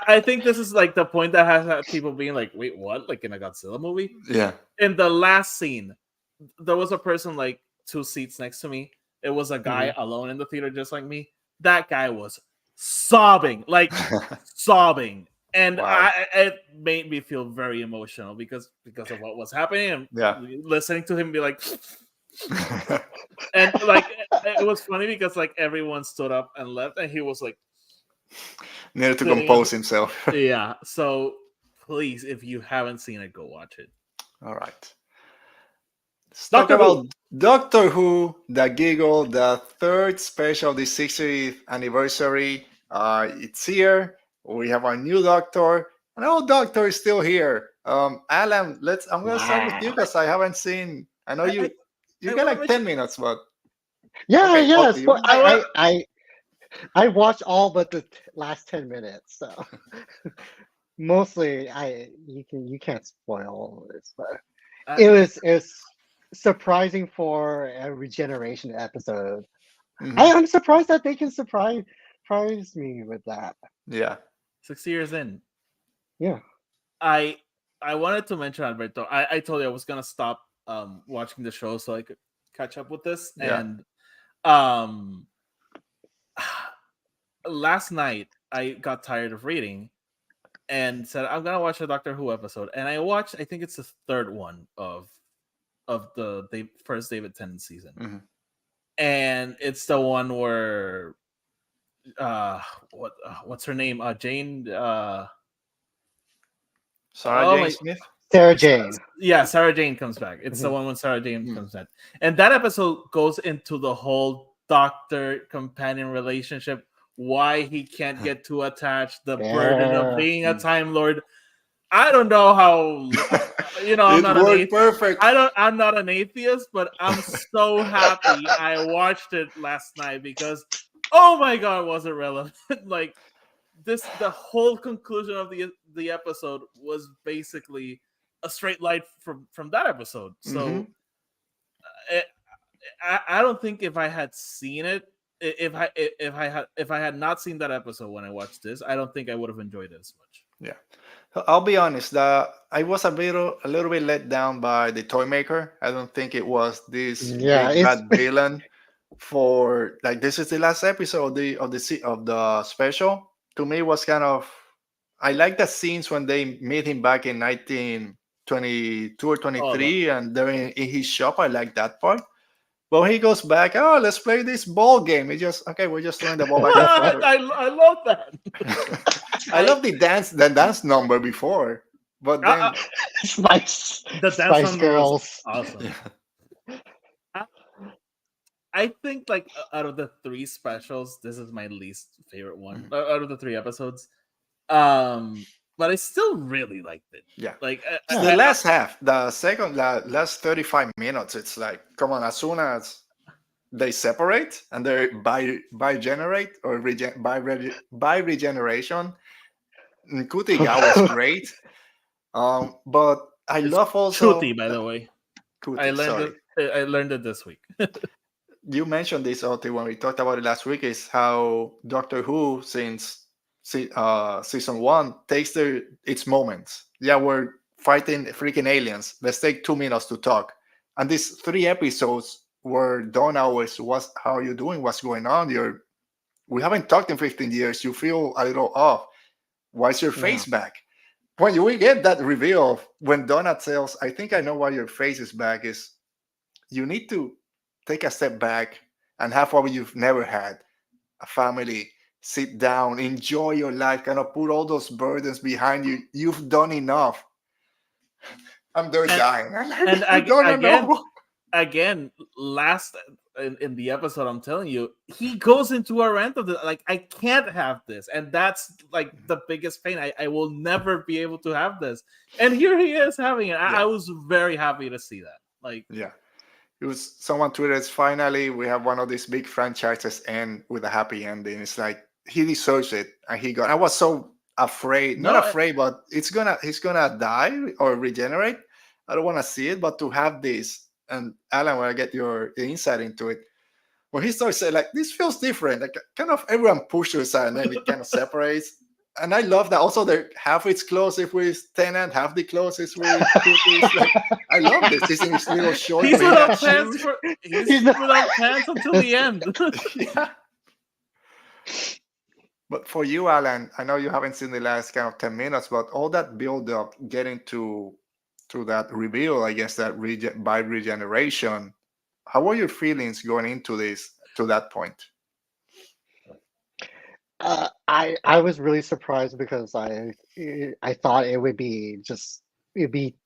I think this is like the point that has had people being like, "Wait, what? Like in a Godzilla movie?" Yeah. In the last scene, there was a person like 2 seats next to me. It was a guy alone in the theater, just like me. That guy was sobbing, like sobbing, and Wow. it made me feel very emotional because of what was happening, and Yeah. listening to him be like, and like it was funny because like everyone stood up and left, and he was like Needed to sitting on compose himself. yeah. So please, if you haven't seen it, go watch it. All right. Let's talk Doctor Who. about Doctor Who, the Giggle, the third special, the 60th anniversary. It's here. We have our new Doctor. An old Doctor is still here. Alan, I'm gonna start with you Wow. because I haven't seen. I know you I got wanna like 10 mention- minutes, but Yeah, okay, up yes. to But you. I watched all but the last 10 minutes. So mostly you can't spoil all of this, but it's surprising for a regeneration episode. Mhm. I'm surprised that they can surprise me with that. Yeah. 6 years in. Yeah. I wanted to mention Alberto. I told you I was gonna stop watching the show so I could catch up with this. Yeah. And last night I got tired of reading and said I'm gonna watch a Doctor Who episode. And I watched, I think it's the third one of the first David Tennant season. Mhm. And it's the one where what's her name? Jane Sarah oh Jane my Smith. Sarah Jane. yeah, Sarah Jane comes back. It's the Mhm. one when Sarah Jane Mhm. comes back. And that episode goes into the whole doctor companion relationship, why he can't get too attached, the burden of Yeah. being a Time Lord. I don't know how I'm It not an worked atheist. perfect. I'm not an atheist, but I'm so happy I watched it last night because oh my god, was it relevant? Like the whole conclusion of the episode was basically a straight line from that episode. So I don't think if I had seen it, if I had not seen that episode when I watched this, I don't think I would have enjoyed it as much. Yeah. I'll be honest. I was a little bit let down by the toy maker. I don't think it was this Yeah, big it's bad villain for like this is the last episode of the special. To me, it was kind of. I like the scenes when they meet him back in 1922 or Oh, 23, and they're in his shop. I like that part. But when he goes back, oh, let's play this ball game. He just okay, we're just throwing the ball back and forth. I love that. I love the dance number before, but then Spice The dance Spice number was Girls. awesome. I think like out of the 3 specials, this is my least favorite one out of the 3 episodes. But I still really liked it. yeah, Like the last half, the last 35 minutes, it's like, come on, as soon as they separate and they by-generate or by regeneration, Kutiga was great. But I it's love also Chuti, by the way. Kuti, I learned sorry. I learned it this week. You mentioned this, Oti, when we talked about it last week, is how Doctor Who, since season 1, takes its moments. Yeah, we're fighting freaking aliens. Let's take 2 minutes to talk. And these 3 episodes were done always, how are you doing? What's going on? We haven't talked in 15 years. You feel a little off. Why is your face back? when we get that reveal of when Donna tells, I think I know why your face is back, is you need to take a step back and have what you've never had, a family, sit down, enjoy your life, kind of put all those burdens behind you. You've done enough. I'm there dying. And I don't know. again, last in the episode, I'm telling you, he goes into a rant of like, I can't have this, and that's like the biggest pain. I will never be able to have this, and here he is having it. I was very happy to see that. Like, yeah, it was someone tweeted, "Finally, we have one of these big franchises end with a happy ending." It's like he deserves it, and he got. I was so afraid, not afraid, but he's gonna die or regenerate. I don't want to see it, but to have this, and Alan, when I get your insight into it, when he starts saying like this feels different, like kind of everyone pushes aside and then it kind of separates. And I love that. Also, they're half it's closest with Tennant, half the closest with Cookies. Like, I love this. He's in his little short. He's without pants. He's without pants until the end. Yeah. But for you, Alan, I know you haven't seen the last kind of 10 minutes, but all that build up getting to that reveal, I guess, that by regeneration, how were your feelings going into this to that point? I was really surprised because I thought it'd be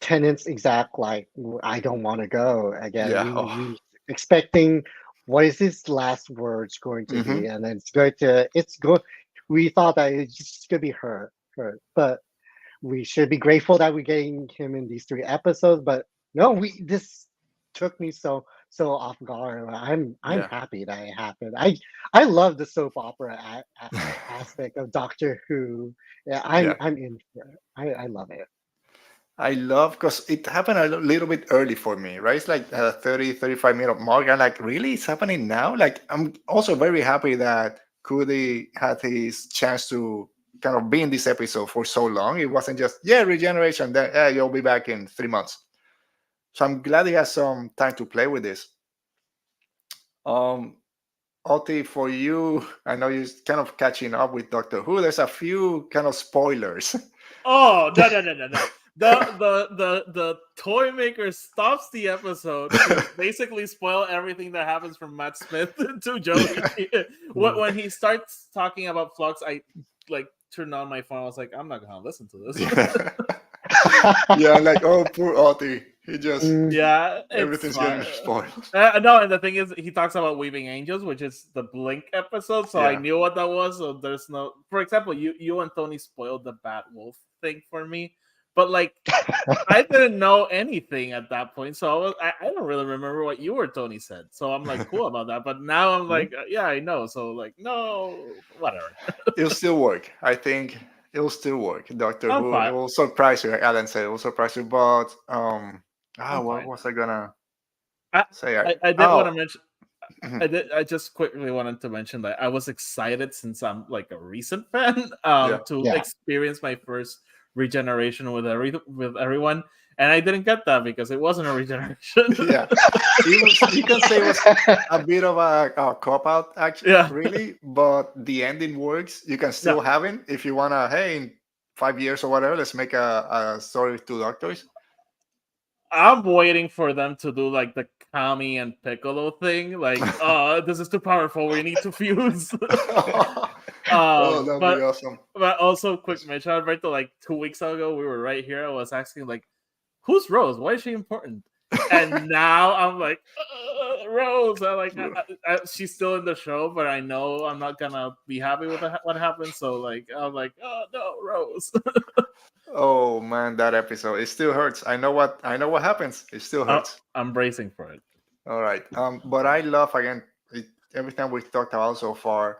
Tennant's exact like I don't want to go again. Yeah. We expecting what is his last words going to be, and then we thought that it's just gonna be her, but we should be grateful that we're getting him in these 3 episodes. But no, this took me so off guard. I'm happy that it happened. I love the soap opera aspect of Doctor Who. Yeah, I'm in for it. I love it. I love because it happened a little bit early for me, right? It's like a 35 minute mark. I'm like, really? It's happening now? Like, I'm also very happy that Cudi had his chance to kind of be in this episode for so long. It wasn't just, regeneration, then you'll be back in 3 months. So I'm glad he has some time to play with this. Oti, for you, I know you're kind of catching up with Doctor Who. There's a few kind of spoilers. Oh, no. The toy maker stops the episode to basically spoil everything that happens from Matt Smith to Jodie. When he starts talking about Flux, I like turned on my phone. I was like, I'm not gonna listen to this. Yeah, like, oh, poor Oti. He just everything's getting spoiled. No, and the thing is, he talks about Weaving Angels, which is the Blink episode. So I knew what that was. So there's no, for example, you and Tony spoiled the Bat Wolf thing for me. But like, I didn't know anything at that point, so I don't really remember what you or Tony said. So I'm like, cool about that. But now I'm like, yeah, I know. So like, no, whatever. It'll still work. I think it'll still work. Doctor Who, it will surprise you. Like Alan said, it will surprise you. But what was I gonna say? I did want to mention. I just quickly wanted to mention that I was excited since I'm like a recent fan to experience my first regeneration with everyone, and I didn't get that because it wasn't a regeneration. You can say it was a bit of a cop out, actually. Really, but the ending works. You can still have it if you wanna. Hey, in 5 years or whatever, let's make a story with 2 doctors. I'm waiting for them to do like the Kami and Piccolo thing. Like, this is too powerful. We need to fuse. That'd be awesome. But also, quick mention, Alberto, like 2 weeks ago, we were right here. I was asking, like, who's Rose? Why is she important? And now I'm like, Rose. She's still in the show, but I know I'm not gonna be happy with what happens. So, like, I'm like, oh no, Rose. Oh man, that episode, it still hurts. I know what happens. It still hurts. I'm bracing for it. All right. But I love again everything we've talked about so far.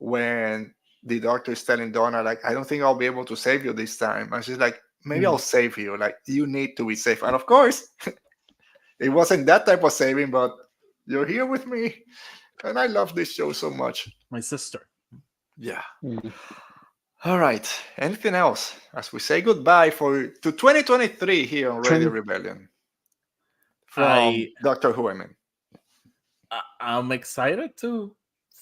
When the doctor is telling Donna, like, I don't think I'll be able to save you this time. And she's like, maybe I'll save you. Like, you need to be safe. And of course, it wasn't that type of saving, but you're here with me. And I love this show so much. My sister. Yeah. All right. Anything else as we say goodbye to 2023 here on Radio Rebellion from Doctor Who? I'm excited to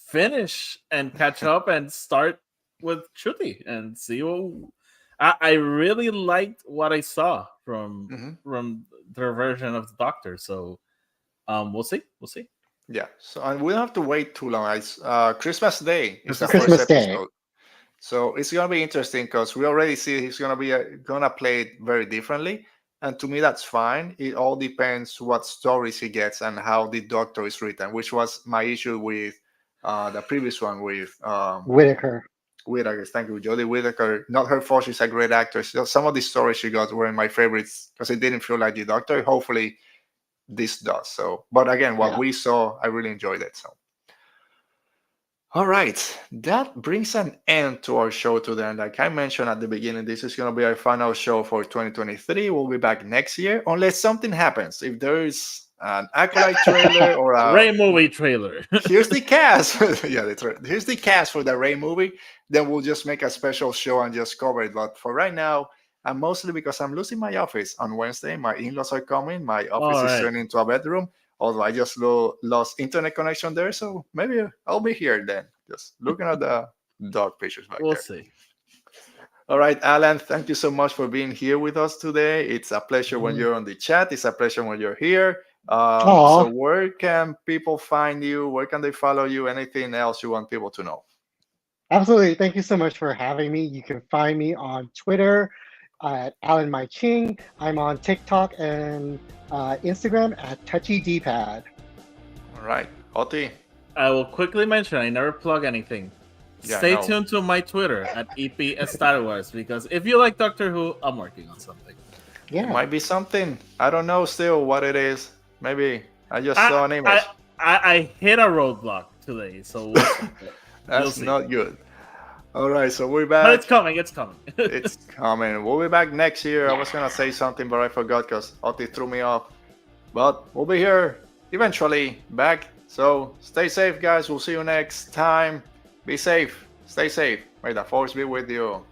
finish and catch up and start with Shruti and see what I really liked what I saw from Mm-hmm. their version of the Doctor. So we'll see. We'll see. Yeah. So and we don't have to wait too long. It's Christmas Day is the Christmas first Christmas Day. episode. So it's gonna be interesting because we already see he's gonna play it very differently, and to me that's fine. It all depends what stories he gets and how the Doctor is written, which was my issue with the previous one with Whitaker. Whittaker. Thank you, Jodie Whittaker. Not her fault; she's a great actress. Some of the stories she got were my favorites because it didn't feel like the Doctor. Hopefully, this does. So, but again, what Yeah. we saw, I really enjoyed it. So. All right, that brings an end to our show today. And like I mentioned at the beginning, this is going to be our final show for 2023. We'll be back next year unless something happens. If there is an Acolyte trailer or a Ray movie trailer. here's the cast. Yeah, that's right. Here's the cast for the Ray movie. Then we'll just make a special show and just cover it. But for right now, and mostly because I'm losing my office on Wednesday, my in-laws are coming. My office is turning into a bedroom. Although I just lost internet connection there, so maybe I'll be here then. Just looking at the dog pictures back We'll there. see. All right, Alan, thank you so much for being here with us today. It's a pleasure when you're on the chat. It's a pleasure when you're here. So where can people find you? Where can they follow you? Anything else you want people to know? Absolutely. Thank you so much for having me. You can find me on Twitter at Alan Ching. I'm on TikTok and Instagram at Touchy D-Pad. All right, Oti. I will quickly mention I never plug anything. Yeah, Stay no. tuned to my Twitter at EP Star Wars because if you like Doctor Who, I'm working on something. It Yeah. might be something. I don't know still what it is. Maybe I just saw an image. I hit a roadblock today, so we'll see. That's not good. All right, so we're But back. it's coming. It's coming. It's coming. We'll be back next year. I was gonna say something, but I forgot because Oti threw me off. But we'll be here eventually back. So stay safe, guys. We'll see you next time. Be safe. Stay safe. May the force be with you.